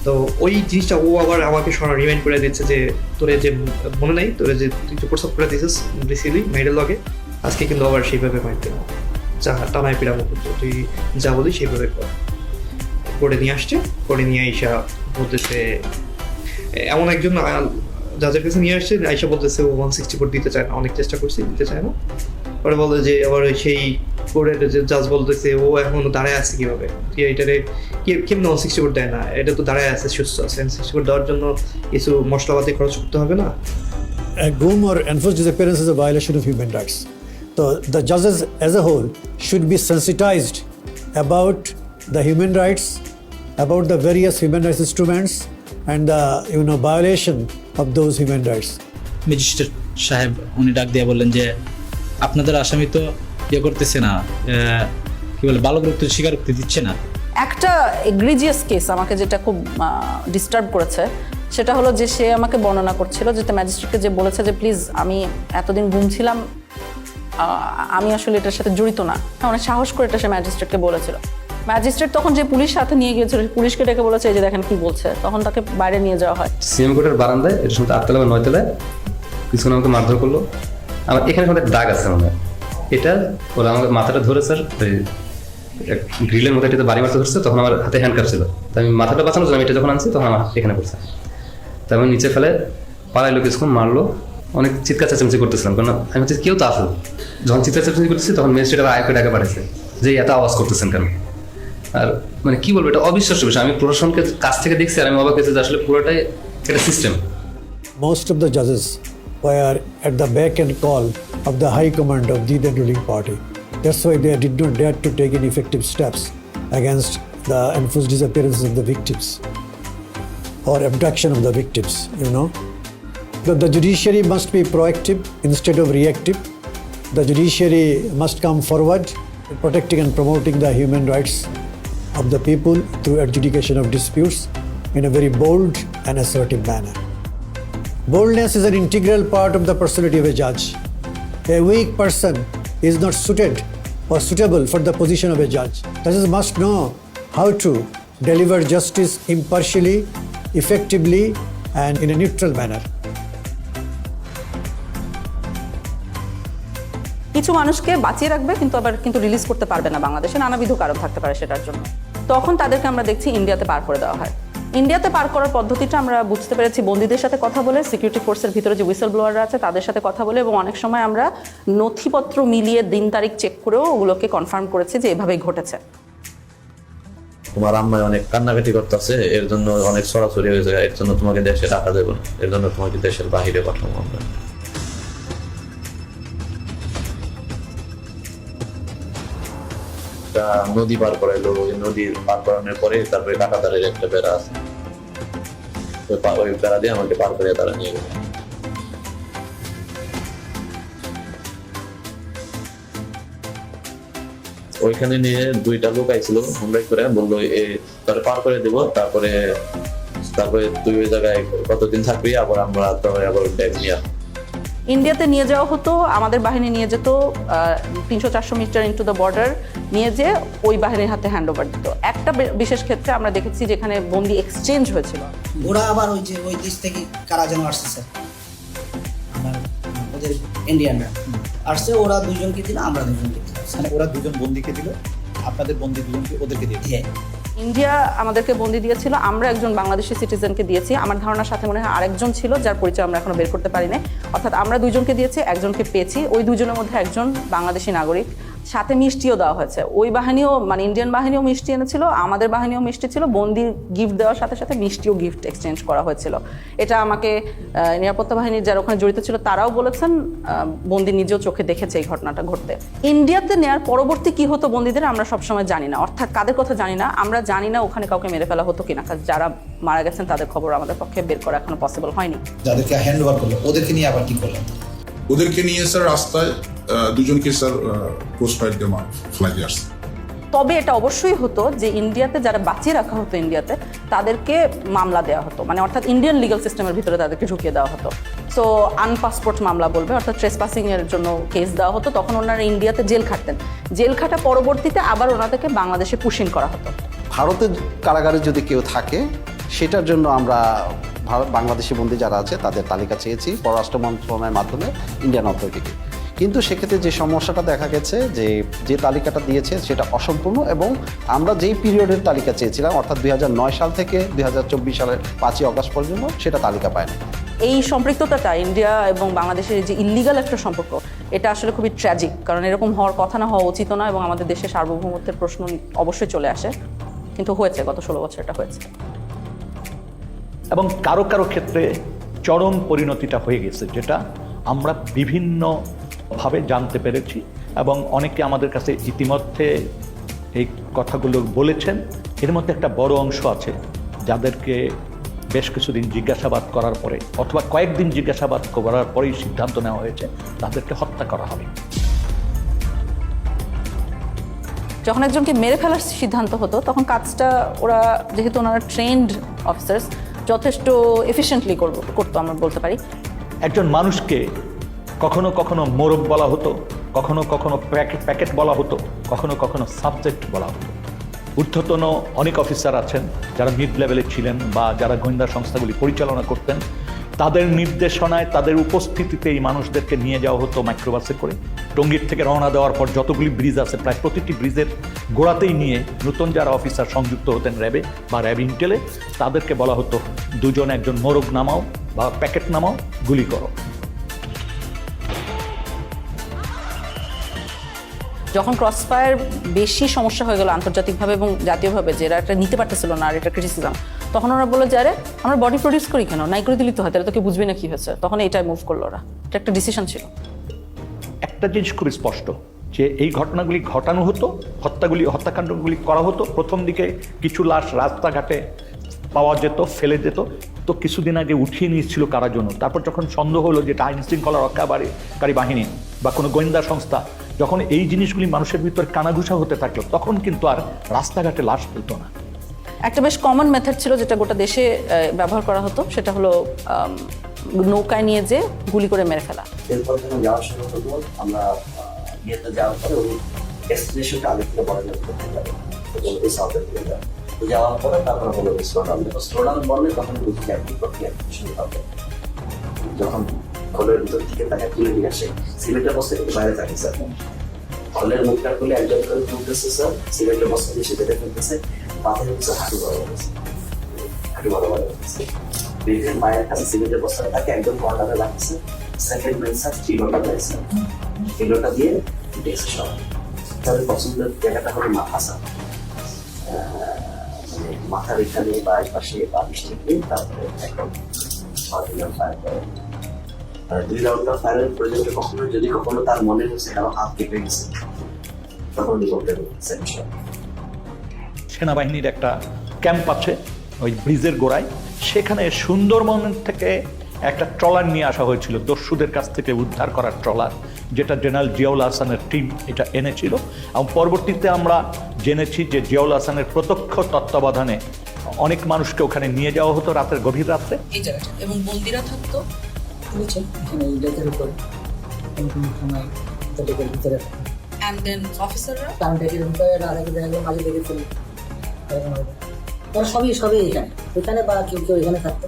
তো ওই জিনিসটা ও আবার আমাকে রিমাইন্ড করে দিচ্ছে যে তোরে যে মনে নাই, তোরে যে তুই তো প্রসব করে দিয়েছিস রিসিলি মেয়েদের লগে, আজকে কিন্তু আবার সেইভাবে মাইতে যা টানায় পিড়াবো, তুই যা বলি সেইভাবে কর। করে নিয়ে আসছে, করে নিয়ে আইসা বলতেছে, এমন একজন জাজের কাছে নিয়ে আসছে, আইসা বলতেছে ও 164 দিতে চায় না, অনেক চেষ্টা করছি দিতে চায় না। পরে বলে যে আবার সেই কোর্টের যে জাজ বলতেছে ও এখন দাঁড়ায় আছে কিভাবে, এটারে কেমন 164 দেয় না, এটা তো দাঁড়ায় আছে, সুস্থ আছে, 164 দেওয়ার জন্য কিছু মশলাপাতি খরচ করতে হবে না। A GUM or enforced disappearance is a violation of human rights. So the judges as a whole should be sensitized about the human rights, about the various human rights instruments and the violation of those human rights. Magistrate সাহেব উনি ডাক দিয়ে বললেন যে আপনাদের আসামি তো ইয়ে করতেছে না, কি বলে, বালক রক্ত স্বীকারোক্তি দিচ্ছে না। একটা এগ্রিজিয়াস কেস আমাকে যেটা খুব ডিস্টার্ব করেছে সেটা হলো যে সে আমাকে বর্ণনা করছিল যে ম্যাজিস্ট্রেটকে যে বলেছে যে প্লিজ আমি এতদিন ঘুমছিলাম, আমি আসলে এটার সাথে জড়িত না, অনেক সাহস করে এটা সে ম্যাজিস্ট্রেটকে বলেছিল। ম্যাজিস্ট্রেট তখন যে পুলিশ সাথে নিয়ে গিয়েছিল, পুলিশকে ডেকে বলেছে এই যে দেখেন কি বলছে, তখন তাকে বাইরে নিয়ে যাওয়া হয়। সিএম কোর্টের বারান্দায়, এটা শুনতে 8 তলা বা 9 তলায় কিছুক্ষণ আমাকে মারধর করলো। আমার এখানে সঙ্গে দাগ আছে, মানে এটা ওরা আমাকে মাথাটা ধরে স্যার গ্রিলের মধ্যে এটাতে বাড়ি মারতে ধরছে, তখন আমার হাতে হ্যান্ডকাপ ছিল, তাই আমি মাথাটা বাঁচানোর জন্য আমি এটা যখন আনছি তখন আমার এখানে পড়ছে, তাই আমি নিচে ফেলে পালাইলো, কিছুক্ষণ মারলো, অনেক চিৎকার চেঁচামেচি করতেছিলাম, কারণ আমি হচ্ছে কেউ তো আসো, যখন চিৎকার চেঁচামেচি করতেছি তখন ম্যাজিস্ট্রেট আবার আয়কে ডাকা পাঠাইছে যে এত আওয়াজ করতেছেন কেন। আর মানে কি বলবো, এটা অবিশ্বাস্য বিষয়, আমি প্রশাসনকে কাছ থেকে দেখছি আর আমি অবাক হয়েছি যে আসলে পুরোটাই একটা system. Most of the judges were at the beck and call of the high command of the then ruling party. That's why they did not dare to take any effective steps against the enforced disappearances of the victims or abduction of the victims, But the judiciary must be proactive instead of reactive. The judiciary must come forward in protecting and promoting the human rights of the people through adjudication of disputes in a very bold and assertive manner. Boldness is an integral part of the personality of a judge. A weak person is not suited or suitable for the position of a judge. Judges must know how to deliver justice impartially, effectively, and in a neutral manner. কিছু মানুষকে বাঁচিয়ে রাখবে কিন্তু আবার release করতে পারবে না, বাংলাদেশে নানাবিধ কারণ থাকতে পারে সেটার জন্য। তখন তাদেরকে আমরা দেখছি ইন্ডিয়াতে পার করে দেওয়া হয়। ইন্ডিয়াতে পার করার পদ্ধতিটা আমরা বুঝতে পেরেছি বন্দীদের সাথে কথা বলে, সিকিউরিটি ফোর্সের ভিতরে যে হুইসেল ব্লোয়াররা আছে তাদের সাথে কথা বলে, এবং অনেক সময় আমরা নথিপত্র মিলিয়ে দিন তারিখ চেক করেও ওগুলোকে কনফার্ম করেছি যে এভাবেই ঘটেছে। তোমার আম্মায় অনেক কান্নাকাটি করতেছে, এর জন্য অনেক সরাসরি হয়েছে, এর জন্য তোমাকে দেশে রাখা যাবে না, এর জন্য তোমাকে দেশের বাহিরে পাঠাবো আমরা। নদী পার করাইলো, ওই নদী পার করানোর পরে তারপরে কাঁটাতারের একটা বেড়া আছে, ওই বেড়া দিয়ে আমাকে পার করে তারা নিয়ে গেল। ওইখানে নিয়ে 2টা লোক আইছিল হুমরাই করে, বললো তারা পার করে দেবো, তারপরে তারপরে তুই ওই জায়গায় কতদিন থাকবি, আবার আমরা তবে আবার ব্যাগ নিয়ে ইন্ডিয়াতে নিয়ে যাওয়া হতো, আমাদের বাহিনী নিয়ে যেত 300-400 মিটার ইনটু দ্য বর্ডার, নিয়ে যে ওই বাহিনীর হাতে হ্যান্ড ওভার দিত। একটা বিশেষ ক্ষেত্রে আমরা দেখেছি যেখানে বন্দি এক্সচেঞ্জ হয়েছিল। ওরা আবার ওই যে ওই দেশ থেকে কারা যেন আসছে স্যার, আমার ওদের ইন্ডিয়ানরা আসছে, ওরা দুজনকে দিল, আমরা দুজনকে দিলাম। মানে ওরা দুজন বন্দিকে দিল, আপনাদের বন্দি দুজনকে ওদেরকে দিয়ে দিল। ইন্ডিয়া আমাদেরকে বন্দি দিয়েছিল, আমরা একজন বাংলাদেশি সিটিজেনকে দিয়েছি। আমার ধারণার সাথে মনে হয় আরেকজন ছিল যার পরিচয় আমরা এখনো বের করতে পারি না। অর্থাৎ আমরা দুজনকে দিয়েছি, একজনকে পেয়েছি। ওই দুজনের মধ্যে একজন বাংলাদেশি নাগরিক, সাথে মিষ্টিও দেওয়া হয়েছে। ওই বাহিনীও মানে ইন্ডিয়ান বাহিনীও মিষ্টি এনেছিল, আমাদের বাহিনীও মিষ্টি ছিল। বন্দি গিফট দেওয়ার সাথে সাথে মিষ্টিও গিফট এক্সচেঞ্জ করা হয়েছিল। এটা আমাকে নিরাপত্তা বাহিনীর যারা ওখানে জড়িত ছিল তারাও বলেছেন, বন্দি নিজেও চোখে দেখেছে এই ঘটনাটা ঘটতে। ইন্ডিয়াতে নেওয়ার পরবর্তী কি হতো বন্দিদের আমরা সবসময় জানি না, অর্থাৎ কাদের কথা জানি না, আমরা জানি না ওখানে কাউকে মেরে ফেলা হতো কিনা। যারা মারা গেছেন তাদের খবর আমাদের পক্ষে বের করা এখনো পসিবল হয়নি। যাদেরকে হ্যান্ড ওভার করলো ওদেরকে নিয়ে আবার কি করলেন? ওদেরকে নিয়ে স্যার রাস্তায় দুজনকে স্যার ক্রস ফায়ার দিয়ে ফ্লাই দিয়ে আসছে। তবে এটা অবশ্যই হতো যে ইন্ডিয়াতে যারা বাঁচিয়ে রাখা হতো ইন্ডিয়াতে, তাদেরকে মামলা দেওয়া হতো, মানে অর্থাৎ ইন্ডিয়ান লিগাল সিস্টেমের ভিতরে তাদেরকে ঢুকিয়ে দেওয়া হতো। সো আনপাসপোর্ট মামলা বলবে, অর্থাৎ ট্রেসপাসিং এর জন্য কেস দেওয়া হতো। তখন ওনারা ইন্ডিয়াতে জেল খাটতেন, জেল খাটা পরবর্তীতে আবার ওনাদেরকে বাংলাদেশে পুশিং করা হতো। ভারতের কারাগারে যদি কেউ থাকে সেটার জন্য আমরা বাংলাদেশি বন্দী যারা আছে তাদের তালিকা চেয়েছি পররাষ্ট্র মন্ত্রণালয়ের মাধ্যমে ইন্ডিয়ান অথরিটিকে। কিন্তু সেক্ষেত্রে যে সমস্যাটা দেখা গেছে যে তালিকাটা দিয়েছে সেটা অসম্পূর্ণ, এবং আমরা যেই পিরিয়ডের তালিকা চেয়েছিলাম অর্থাৎ 2009 সাল থেকে 2024 সালের 5ই অগস্ট পর্যন্ত সেটা তালিকা পায়নি। এই সম্পৃক্ততাটা ইন্ডিয়া এবং বাংলাদেশের যে ইল্লিগাল একটা সম্পর্ক, এটা আসলে খুবই ট্র্যাজিক, কারণ এরকম হওয়ার কথা না, হওয়া উচিত না, এবং আমাদের দেশের সার্বভৌমত্বের প্রশ্ন অবশ্যই চলে আসে। কিন্তু হয়েছে, গত 16 বছর এটা হয়েছে। এবং কারো কারো ক্ষেত্রে চরম পরিণতিটা হয়ে গেছে, যেটা আমরা বিভিন্নভাবে জানতে পেরেছি, এবং অনেকে আমাদের কাছে ইতিমধ্যে এই কথাগুলো বলেছেন। এর মধ্যে একটা বড় অংশ আছে যাদেরকে বেশ কিছুদিন জিজ্ঞাসাবাদ করার পরে অথবা কয়েকদিন জিজ্ঞাসাবাদ করার পরেই সিদ্ধান্ত নেওয়া হয়েছে তাদেরকে হত্যা করা হবে। যখন একজনকে মেরে ফেলার সিদ্ধান্ত হতো তখন কাজটা ওরা, যেহেতু ওনারা ট্রেন্ড অফিসার্স, যথেষ্ট এফিশিয়েন্টলি করতো আমরা বলতে পারি। একজন মানুষকে কখনো কখনো মোরগ বলা হতো, কখনো কখনো প্যাকেট বলা হতো, কখনো কখনো সাবজেক্ট বলা হতো। ঊর্ধ্বতন অনেক অফিসার আছেন যারা মিড লেভেলে ছিলেন বা যারা গোয়েন্দা সংস্থাগুলি পরিচালনা করতেন, তাদের নির্দেশনায় তাদের উপস্থিতিতে এই মানুষদেরকে নিয়ে যাওয়া হতো মাইক্রোবাসে করে। টঙ্গীর থেকে রওনা দেওয়ার পর যতগুলি ব্রিজ আছে প্রায় প্রতিটি ব্রিজের গোড়াতেই নিয়ে নতুন যারা অফিসার সংযুক্ত হতেন র্যাবে বা র্যাব ইন্টেলে, তাদেরকে বলা হতো দুজন একজন মোরগ নামাও বা প্যাকেট নামাও, গুলি করো। যখন ক্রসফায়ার বেশি সমস্যা হয়ে গেল আন্তর্জাতিকভাবে এবং জাতীয়ভাবে, যে এরা একটা নিতে পারতেছিল না আর এটা ক্রিটিসিজম, তখন ওরা বললো যে আরে আমরা বডি প্রডিউস করি কেন, নাই করে দিলি তো হয়, তাহলে তোকে বুঝবি না কি হয়েছে। তখন এইটাই মুভ করলো ওরা, এটা একটা ডিসিশন ছিল। একটা জিনিস খুবই স্পষ্ট যে এই ঘটনাগুলি ঘটানো হতো, হত্যাকাণ্ডগুলি করা হতো। প্রথম দিকে কিছু লাশ রাস্তাঘাটে পাওয়া যেত, ফেলে যেত, তো কিছুদিন আগে উঠিয়ে নিয়েছিল কারার জন্য। তারপর যখন সন্দেহ হলো যে এটা আইন শৃঙ্খলা রক্ষাকারী বাহিনী বা কোনো গোয়েন্দা সংস্থা, যখন এই জিনিসগুলি মানুষের ভিতর কানাঘুষা হতে থাকলো, তখন কিন্তু আর রাস্তাঘাটে লাশ ফেলতো না। একটা বেশ কমন মেথড ছিল যেটা গোটা দেশে ব্যবহার করা হতো, সেটা হলো নৌকায় নিয়ে যে গুলি করে মেরে ফেলা। এরপর যখন যাওয়ার সময় হতো আমরা ইয়েতে যাওয়ার পরে ওই ডেস্টিনেশনটা আগে থেকে বলা যাবে এই সাউথের দিকে যাওয়ার পরে তারপরে হলো স্লোডাউন বললে তখন বুঝি একই প্রক্রিয়া শুরু হবে। যখন খোলের ভিতর থেকে তাকে তুলে নিয়ে আসে, সিলেটের বস্তা কিন্তু বাইরে থাকে স্যার, খোলের মুখটা খুলে একজন করে তুলতেছে স্যার, সিলেটের বস্তা দিয়ে সেটা ফেলতেছে, মাথায় হচ্ছে হাঁটু বড় বড় হচ্ছে। ব্রিজের মায়ের কাছে সিমেন্টের বস্তাটা তাকে একদম কর্নারে রাখছে, সেকেন্ড ম্যান স্যার চিলোটা দিয়েছে, চিলোটা দিয়ে ডেস্ক সব। তাদের পছন্দের জায়গাটা হলো মাথা স্যার, মানে মাথার এখানে বা পাশে বা মিষ্টি, তারপরে একদম ফায়ার করে। 2 রাউন্ডার ফায়ারের প্রয়োজনে কখনো যদি কখনো তার মনে হচ্ছে কারো হাত কেটে গেছে, তখন সেনাবাহিনীর একটা ক্যাম্প আছে ওই ব্রিজের গোড়ায়, সেখানে সুন্দরবন থেকে একটা ট্রলার নিয়ে আসা হয়েছিল, দস্যুদের কাছ থেকে উদ্ধার করার ট্রলার, যেটা জেনারেল জিয়াউল হাসানের টিম এটা এনেছিল। এবং পরবর্তীতে আমরা জেনেছি যে জিয়াউল হাসানের প্রত্যক্ষ তত্ত্বাবধানে অনেক মানুষকে ওখানে নিয়ে যাওয়া হতো রাতের গভীর রাত্রে। এই জায়গাটা এবং বন্দিরা থাকতো বুঝছেন এখানে এই ডেকের উপর কোনো সময় ডেকের ভিতরে অ্যান্ড দেন অফিসাররা কারণ ডেকের ভিতরে রাখে দেখা গেলো মাঝে ডেকে ফেলে তারা সবই এখানে বা কেউ এখানে থাকতো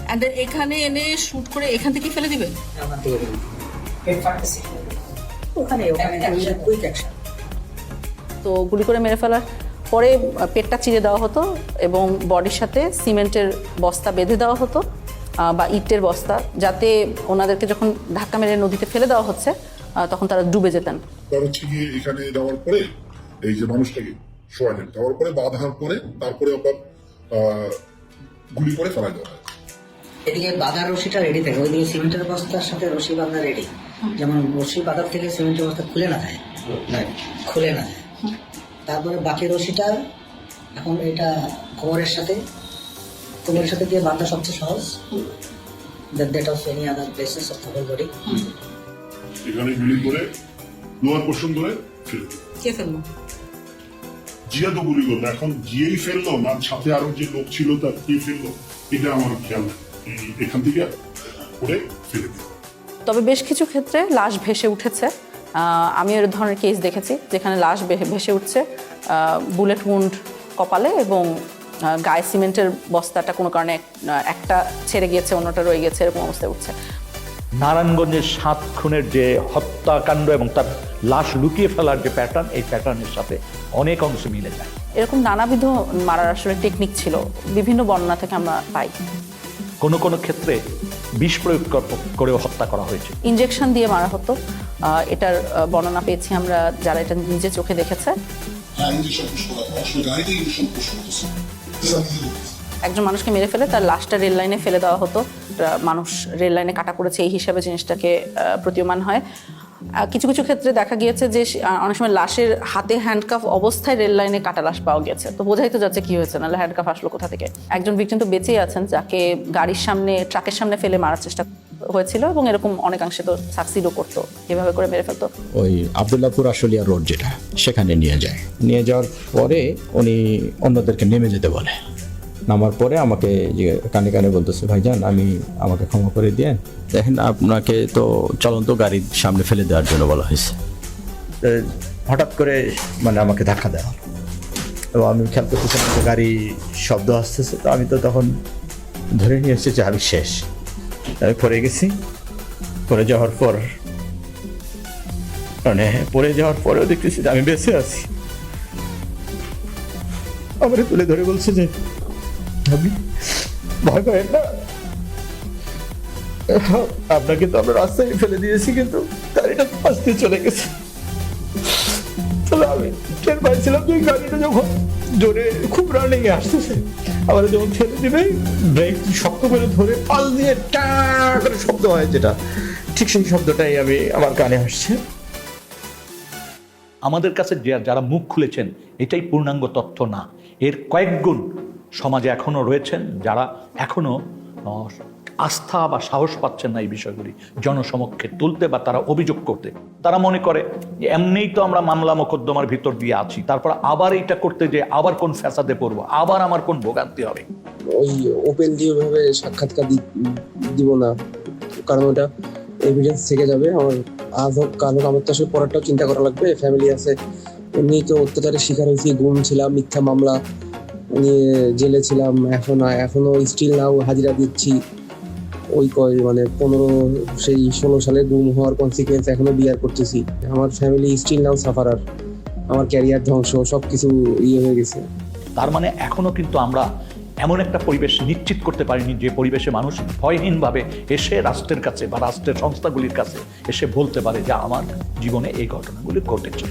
অ্যান্ড দেন এখানে এনে শুট করে এখান থেকে ফেলে দিবে ওখান থেকে ওখানে কুইক অ্যাকশন। তো গুলি করে মেরে ফেলার পরে পেটটা চিরে দেওয়া হতো এবং বডির সাথে সিমেন্টের বস্তা বেঁধে দেওয়া হতো বা ইটের বস্তা, যাতে ওনাদেরকে যখন ধাক্কা মেরে নদীতে ফেলে দেওয়া হচ্ছে তখন তারা ডুবে যেতেন। হচ্ছে গিয়ে এখানে দেওয়ার পরে এই যে মানুষটাকে শোয়ালেন, দেওয়ার পরে বাঁধার পরে তারপরে আবার গুলি করে ফেলা দেওয়া হয়। এদিকে বাঁধার রশিটা রেডি থাকে, ওইদিকে সিমেন্টের বস্তার সাথে রশি বাঁধা রেডি, যেমন রশি বাঁধার থেকে সিমেন্টের বস্তা খুলে না যায়। তারপরে বাকি রশিটা এখন এটা কোমরের সাথে দিয়ে বাঁধা সবচেয়ে সহজ। That of any other places of the whole body. এখানে গুলি করে লোয়ার পোর্শন ধরে ফেলে দিল। কে ফেললো? জিয়া তো গুলি করলো, এখন জিয়েই ফেললো না সাথে আরো যে লোক ছিল তার কে ফেললো এটা আমার খেয়াল নেই, এখান থেকে করে ফেলে দিল। তবে বেশ কিছু ক্ষেত্রে লাশ ভেসে উঠেছে। আমি এর ধরনের কেস দেখেছি যেখানে লাশ ভেসে উঠছে বুলেট উন্ড কপালে এবং গায়ে সিমেন্টের বস্তাটা কোনো কারণে একটা ছেড়ে গিয়েছে, অন্যটা রয়ে গেছে, এরকম অবস্থায় উঠছে। নারায়ণগঞ্জের 7 খুনের যে হত্যাকাণ্ড এবং তার লাশ লুকিয়ে ফেলার যে প্যাটার্ন, এই প্যাটার্নের সাথে অনেক অংশ মিলে যায়। এরকম নানাবিধ মারার আসলে টেকনিক ছিল, বিভিন্ন বর্ণনা থেকে আমরা পাই। কোনো কোনো ক্ষেত্রে বিষ প্রয়োগ করেও হত্যা করা হয়েছে। ইনজেকশন দিয়ে মারা হতো, এটার বর্ণনা পেয়েছি আমরা যারা এটা নিজে চোখে দেখেছে। একজন মানুষকে মেরে ফেলে তার লাশটা রেল লাইনে ফেলে দেওয়া হতো, মানুষ রেল লাইনে কাটা পড়েছে এই হিসাবে জিনিসটাকে প্রতীয়মান হয়। কিছু কিছু ক্ষেত্রে দেখা গিয়েছে যে অনেক সময় লাশের হাতে হ্যান্ডকাফ অবস্থায় রেল লাইনে কাটা লাশ পাওয়া গেছে, তো বোঝাই তো যাচ্ছে কি হয়েছে, নাহলে হ্যান্ডকাফ আসলো কোথা থেকে। একজন ভিকটিম তো বেঁচেই আছেন যাকে গাড়ির সামনে ট্রাকের সামনে ফেলে মারার চেষ্টা হয়েছিল এবং এরকম অনেকাংশে তো সাকসিডও করতো, এভাবে করে মেরে ফেলতো। ওই আবদুল্লাহপুর আশুলিয়া রোড যেটা, সেখানে নিয়ে যাওয়ার পরে উনি অন্যদেরকে নেমে যেতে বলে। নামার পরে আমাকে কানে কানে বলতেছে, ভাইজান আমাকে ক্ষমা করে দিয়ে দেখেন, আপনাকে তো চলন্ত গাড়ির সামনে ফেলে দেওয়ার জন্য বলা হয়েছে। হঠাৎ করে মানে আমাকে ধাক্কা দেওয়া, এবং আমি খেয়াল করতেছিলাম যে গাড়ি শব্দ আসতেছে, তো আমি তো তখন ধরে নিয়ে এসেছি যে আমি শেষ। আমি পড়ে গেছি, পড়ে যাওয়ার পরেও দেখতেছি যে আমি বেঁচে আছি। আমার তুলে ধরে বলছে যে আমি ভয় পাই না, আপনাকে তো আমরা রাস্তায় ফেলে দিয়েছি, কিন্তু গাড়িটা আসতে চলে গেছে। তবে আমি টের পাইছিলাম যে গাড়িটা যখন জোরে খুব রানিং এ আসতেছে, আবার যখন ফেলে দিবে ব্রেক শক্ত করে ধরে পাল দিয়ে টা করে শব্দ হয়, যেটা ঠিক সেই শব্দটাই আমার কানে আসছে। আমাদের কাছে যারা মুখ খুলেছেন এটাই পূর্ণাঙ্গ তথ্য না, এর কয়েক গুণ সমাজে এখনো রয়েছেন যারা এখনো আস্থা বা সাহস পাচ্ছেন না এই বিষয়গুলি জনসমক্ষে তুলতে বা তারা অভিযোগ করতে। তারা মনে করে যে এমনিই তো আমরা মামলা মোকদ্দমার ভিতর দিয়ে আছি, তারপর আবার এইটা করতে যে আবার কোন ফ্যাসাদে পড়বো, আবার আমার কোন ভোগান্তি হবে। ওই ওপেনলি ওইভাবে সাক্ষাৎকার দিব না, কারণ ওটা এভিডেন্স থেকে যাবে। আমার আজ হোক কাল হোক আমার তো আসলে পরেরটাও চিন্তা করা লাগবে, ফ্যামিলি আছে। এমনি তো অত্যাচারের শিকার হয়েছি, গুম ছিলাম, মিথ্যা মামলা নিয়ে জেলে ছিলাম, এখনো স্টিল নাও হাজিরা দিচ্ছি। ওই 16 সালে গুম হওয়ার কনসিকুয়েন্স এখনো বিয়ার করতেছি। আমার ফ্যামিলি স্টিল নাও সাফারার, আমার ক্যারিয়ার ধ্বংস, সবকিছু হয়ে গেছে। তার মানে এখনো কিন্তু আমরা এমন একটা পরিবেশ নিশ্চিত করতে পারিনি যে পরিবেশে মানুষ ভয়হীনভাবে এসে রাষ্ট্রের কাছে বা রাষ্ট্রের সংস্থাগুলির কাছে এসে বলতে পারে যে আমার জীবনে এই ঘটনাগুলি ঘটেছে।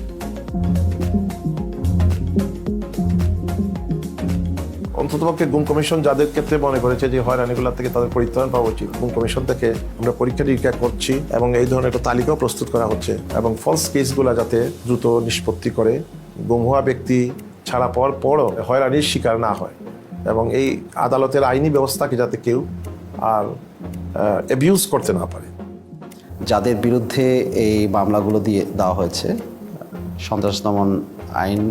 অন্ততপক্ষে গুম কমিশন যাদের ক্ষেত্রে মনে করেছে যে হয়রানিগুলো থেকে তাদের পরিত্রাণ পাওয়া উচিত, গুম কমিশন থেকে আমরা পরীক্ষা নিরীক্ষা করছি এবং এই ধরনের একটা তালিকাও প্রস্তুত করা হচ্ছে, এবং ফলস কেসগুলো যাতে দ্রুত নিষ্পত্তি করে গুম হওয়া ব্যক্তি ছাড়া পাওয়ার পরও হয়রানির শিকার না হয়, এবং এই আদালতের আইনি ব্যবস্থাকে যাতে কেউ আর অ্যাবিউজ করতে না পারে। যাদের বিরুদ্ধে এই মামলাগুলো দিয়ে দেওয়া হয়েছে সন্ত্রাস দমন আইন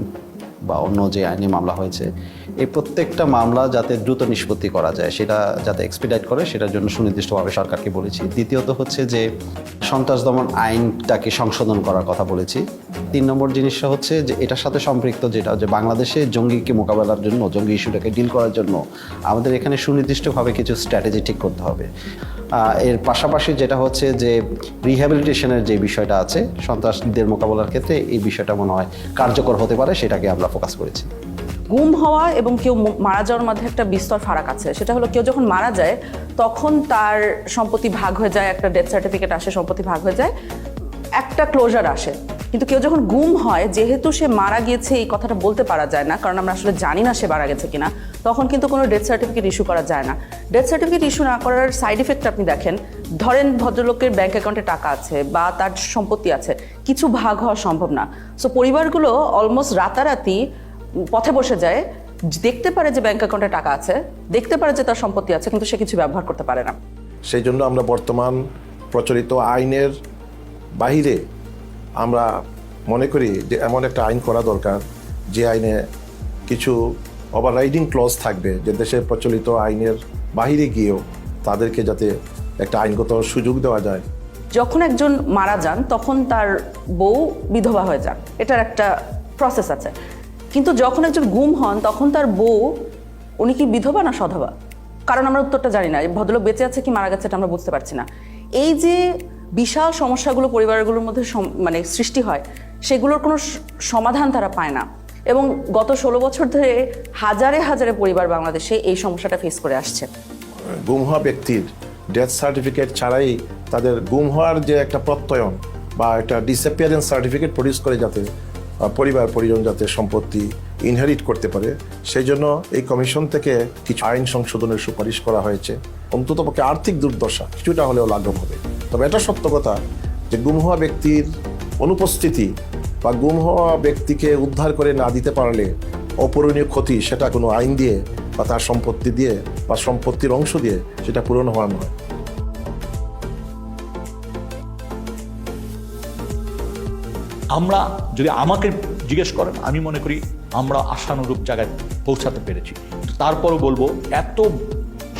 বা অন্য যে আইনি মামলা হয়েছে, এই প্রত্যেকটা মামলা যাতে দ্রুত নিষ্পত্তি করা যায়, সেটা যাতে এক্সপিডাইট করে, সেটার জন্য সুনির্দিষ্টভাবে সরকারকে বলেছি। দ্বিতীয়ত হচ্ছে যে সন্ত্রাস দমন আইনটাকে সংশোধন করার কথা বলেছি। 3 নম্বর জিনিসটা হচ্ছে যে এটার সাথে সম্পৃক্ত যেটা যে বাংলাদেশে জঙ্গিকে মোকাবেলার জন্য, জঙ্গি ইস্যুটাকে ডিল করার জন্য আমাদের এখানে সুনির্দিষ্টভাবে কিছু স্ট্র্যাটেজি ঠিক করতে হবে। এর পাশাপাশি যেটা হচ্ছে যে রিহ্যাবিলিটেশনের যে বিষয়টা আছে সন্ত্রাসীদের মোকাবেলার ক্ষেত্রে, এই বিষয়টা মনে হয় কার্যকর হতে পারে, সেটাকে আমরা ফোকাস করেছি। গুম হওয়া এবং কেউ মারা যাওয়ার মধ্যে একটা বিস্তর ফারাক আছে। সেটা হলো কেউ যখন মারা যায় তখন তার সম্পত্তি ভাগ হয়ে যায়, একটা ডেথ সার্টিফিকেট আসে, সম্পত্তি ভাগ হয়ে যায়, একটা ক্লোজার আসে। কিন্তু কেউ যখন গুম হয়, যেহেতু সে মারা গিয়েছে এই কথাটা বলতে পারা যায় না, কারণ আমরা আসলে জানি না সে মারা গেছে কিনা, তখন কিন্তু কোনো ডেথ সার্টিফিকেট ইস্যু করা যায় না। ডেথ সার্টিফিকেট ইস্যু না করার সাইড ইফেক্ট আপনি দেখেন, ধরেন ভদ্রলোকের ব্যাংক অ্যাকাউন্টে টাকা আছে বা তার সম্পত্তি আছে, কিছু ভাগ হওয়া সম্ভব না। সো পরিবারগুলো অলমোস্ট রাতারাতি পথে বসে যায়, দেখতে পারে যে ব্যাংক অ্যাকাউন্টে টাকা আছে, দেখতে পারে যে তার সম্পত্তি আছে, কিন্তু সে কিছু ব্যবহার করতে পারে না। সেই জন্য আমরা বর্তমান প্রচলিত আইনের বাহিরে আমরা মনে করি যে এমন একটা আইন করা দরকার যে আইনে কিছু ওভাররাইডিং ক্লজ থাকবে, যে দেশের প্রচলিত আইনের বাহিরে গিয়েও তাদেরকে যাতে একটা আইনগত সুযোগ দেওয়া যায়। যখন একজন মারা যান তখন তার বউ বিধবা হয়ে যান, এটার একটা প্রসেস আছে। কিন্তু যখন একজন গুম হন তখন তার বউ, উনি কি বিধবা না সধবা? কারণ আমরা উত্তরটা জানি না। ভদ্রলোক বেঁচে আছে কি মারা গেছে এটা আমরা বুঝতে পারছি না। এই যে বিশাল সমস্যাগুলো পরিবারগুলোর মধ্যে মানে সৃষ্টি হয়, সেগুলোর কোনো সমাধান তারা পায় না। এবং গত 16 বছর ধরে হাজারে হাজারে পরিবার বাংলাদেশে এই সমস্যাটা ফেস করে আসছে। গুম হওয়া ব্যক্তির ডেথ সার্টিফিকেট ছাড়াই তাদের গুম হওয়ার যে একটা প্রত্যয়ন বা একটা ডিসঅ্যাপিয়ারেন্স সার্টিফিকেট প্রডিউস করে, যাতে পরিবার পরিজন যাতে সম্পত্তি ইনহেরিট করতে পারে, সেই জন্য এই কমিশন থেকে কিছু আইন সংশোধনের সুপারিশ করা হয়েছে। অন্ততপক্ষে আর্থিক দুর্দশা কিছুটা হলেও লাঘব হবে। তবে এটা সত্য কথা যে গুম হওয়া ব্যক্তির অনুপস্থিতি বা গুম হওয়া ব্যক্তিকে উদ্ধার করে না দিতে পারলে অপূরণীয় ক্ষতি, সেটা কোনো আইন দিয়ে বা তার সম্পত্তি দিয়ে বা সম্পত্তির অংশ দিয়ে সেটা পূরণ হওয়া নয়। আমরা যদি আমাকে জিজ্ঞেস করেন, আমি মনে করি আমরা আশানুরূপ জায়গায় পৌঁছাতে পেরেছি। তারপরও বলবো, এত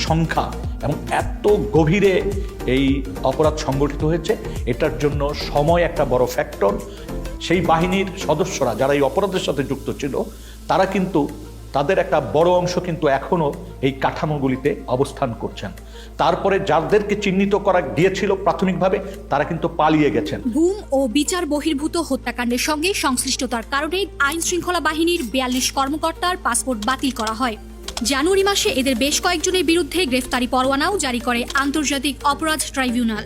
সংখ্যা এবং এত গভীরে এই অপরাধ সংগঠিত হয়েছে, এটার জন্য সময় একটা বড় ফ্যাক্টর। সেই বাহিনীর সদস্যরা যারা এই অপরাধের সাথে যুক্ত ছিল, তারা কিন্তু তাদের একটা বড় অংশ কিন্তু এখনও এই কাঠামোগুলিতে অবস্থান করছেন। তারপরে যাদেরকে চিহ্নিত করা গিয়েছিল প্রাথমিকভাবে, তারা কিন্তু পালিয়ে গেছেন। গুম ও বিচার বহির্ভূত হত্যাকাণ্ডের সঙ্গে সংশ্লিষ্টতার কারণে আইন শৃঙ্খলা বাহিনীর 42 কর্মকর্তার পাসপোর্ট বাতিল করা হয়। জানুয়ারি মাসে এদের বেশ কয়েকজনের বিরুদ্ধে গ্রেফতারি পরোয়ানাও জারি করে আন্তর্জাতিক অপরাধ ট্রাইব্যুনাল।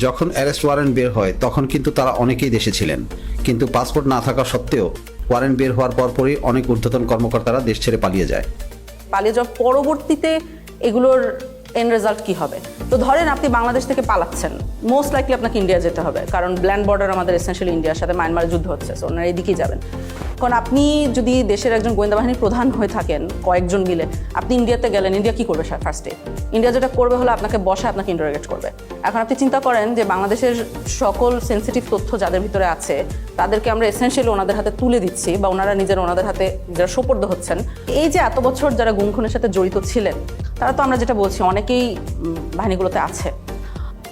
যখন অ্যারেস্ট ওয়ারেন্ট বের হয় তখন কিন্তু তারা অনেকেই দেশে ছিলেন, কিন্তু পাসপোর্ট না থাকা সত্ত্বেও ওয়ারেন্ট বের হওয়ার পরপরই অনেক ঊর্ধ্বতন কর্মকর্তারা দেশ ছেড়ে পালিয়ে যায়। পালিয়ে যাওয়ার পরবর্তীতে এগুলোর এন্ড রেজাল্ট কি হবে? তো ধরেন আপনি বাংলাদেশ থেকে পালাচ্ছেন, মোস্ট লাইকলি আপনাকে ইন্ডিয়া যেতে হবে, কারণ ল্যান্ড বর্ডার আমাদের এসেনশিয়ালি ইন্ডিয়ার সাথে, মায়ানমারের যুদ্ধ হচ্ছে, সো ওনারা এদিকেই যাবেন। কারণ আপনি যদি দেশের একজন গোয়েন্দা বাহিনীর প্রধান হয়ে থাকেন, কয়েকজন মিলে আপনি ইন্ডিয়াতে গেলেন, ইন্ডিয়া কি করবে ফার্স্টে? ইন্ডিয়া যেটা করবে হলো আপনাকে বসায় আপনাকে ইন্টারোগেট করবে। এখন আপনি চিন্তা করেন যে বাংলাদেশের সকল সেন্সিটিভ তথ্য যাদের ভিতরে আছে তাদেরকে আমরা এসেনশিয়ালি ওনাদের হাতে তুলে দিচ্ছি, বা ওনারা ওনাদের হাতে যারা সোপর্দ হচ্ছেন। এই যে এত বছর যারা গুম খুনের সাথে জড়িত ছিলেন, তারা তো আমরা যেটা বলছি অনেকেই বাহিনীগুলোতে আছে।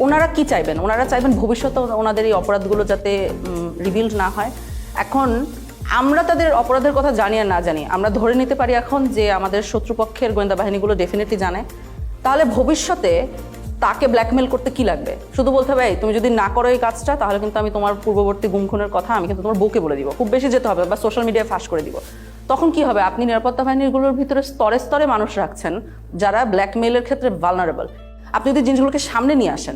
ওনারা কি চাইবেন? ওনারা চাইবেন ভবিষ্যতে ওনাদের এই অপরাধগুলো যাতে রিভিল্ড না হয়। এখন আমরা তাদের অপরাধের কথা জানি আর না জানি, আমরা ধরে নিতে পারি এখন যে আমাদের শত্রুপক্ষের গোয়েন্দা বাহিনীগুলো ডেফিনেটলি জানে। তাহলে ভবিষ্যতে তাকে ব্ল্যাকমেল করতে কি লাগবে? শুধু বলতে হবে, তুমি যদি না করো এই কাজটা, তাহলে কিন্তু আমি তোমার পূর্ববর্তী গুম খুনের কথা আমি কিন্তু তোমার বউকে বলে দিব, খুব বেশি যেতে হবে, বা সোশ্যাল মিডিয়ায় ফাঁস করে দিব। তখন কি হবে? আপনি নিরাপত্তা বাহিনীগুলোর ভিতরে স্তরে স্তরে মানুষ রাখছেন যারা ব্ল্যাকমেইলের ক্ষেত্রে ভালনারেবল। আপনি যদি জিনিসগুলোকে সামনে নিয়ে আসেন,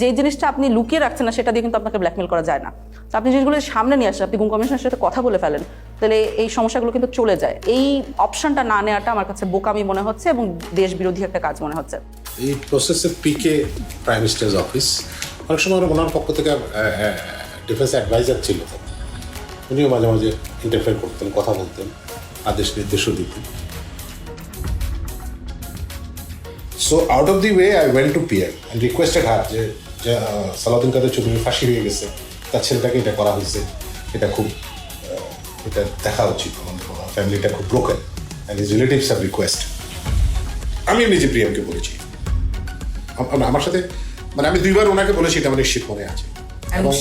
যে জিনিসটা আপনি লুকিয়ে রাখছেন না, সেটা দিয়ে কিন্তু আপনাকে ব্ল্যাকমেল করা যায় না। তো আপনি জিনিসগুলো সামনে নিয়ে আসেন, আপনি গুম কমিশনের সাথে কথা বলে ফেলেন, তাহলে এই সমস্যাগুলো কিন্তু চলে যায়। এই অপশনটা না নেওয়াটা আমার কাছে বোকামি মনে হচ্ছে এবং দেশ বিরোধী একটা কাজ মনে হচ্ছে। এই প্রসেসে পিকে প্রাইম মিনিস্টার্স অফিস, অনেক সময় ওনার পক্ষ থেকে ডিফেন্স অ্যাডভাইজার ছিল, উনিও মাঝে মাঝে ইন্টারফেয়ার করতেন, কথা বলতেন, আদেশ নির্দেশও দিতেন। So out of the way I went to PM and requested হার যে সালাউদ্দিন কাদের চৌধুরীর ফাঁসি হয়ে গেছে, তার ছেলেটাকে এটা করা হয়েছে, এটা খুব এটা দেখা উচিত ফ্যামিলিটা খুব broken and his relatives have request. আমি নিজে প্রিয়ামকে বলেছি, আমার সাথে মানে আমি 2বার ওনাকে বলেছি, এটা আমার নিশ্চিত মনে আছে। এবং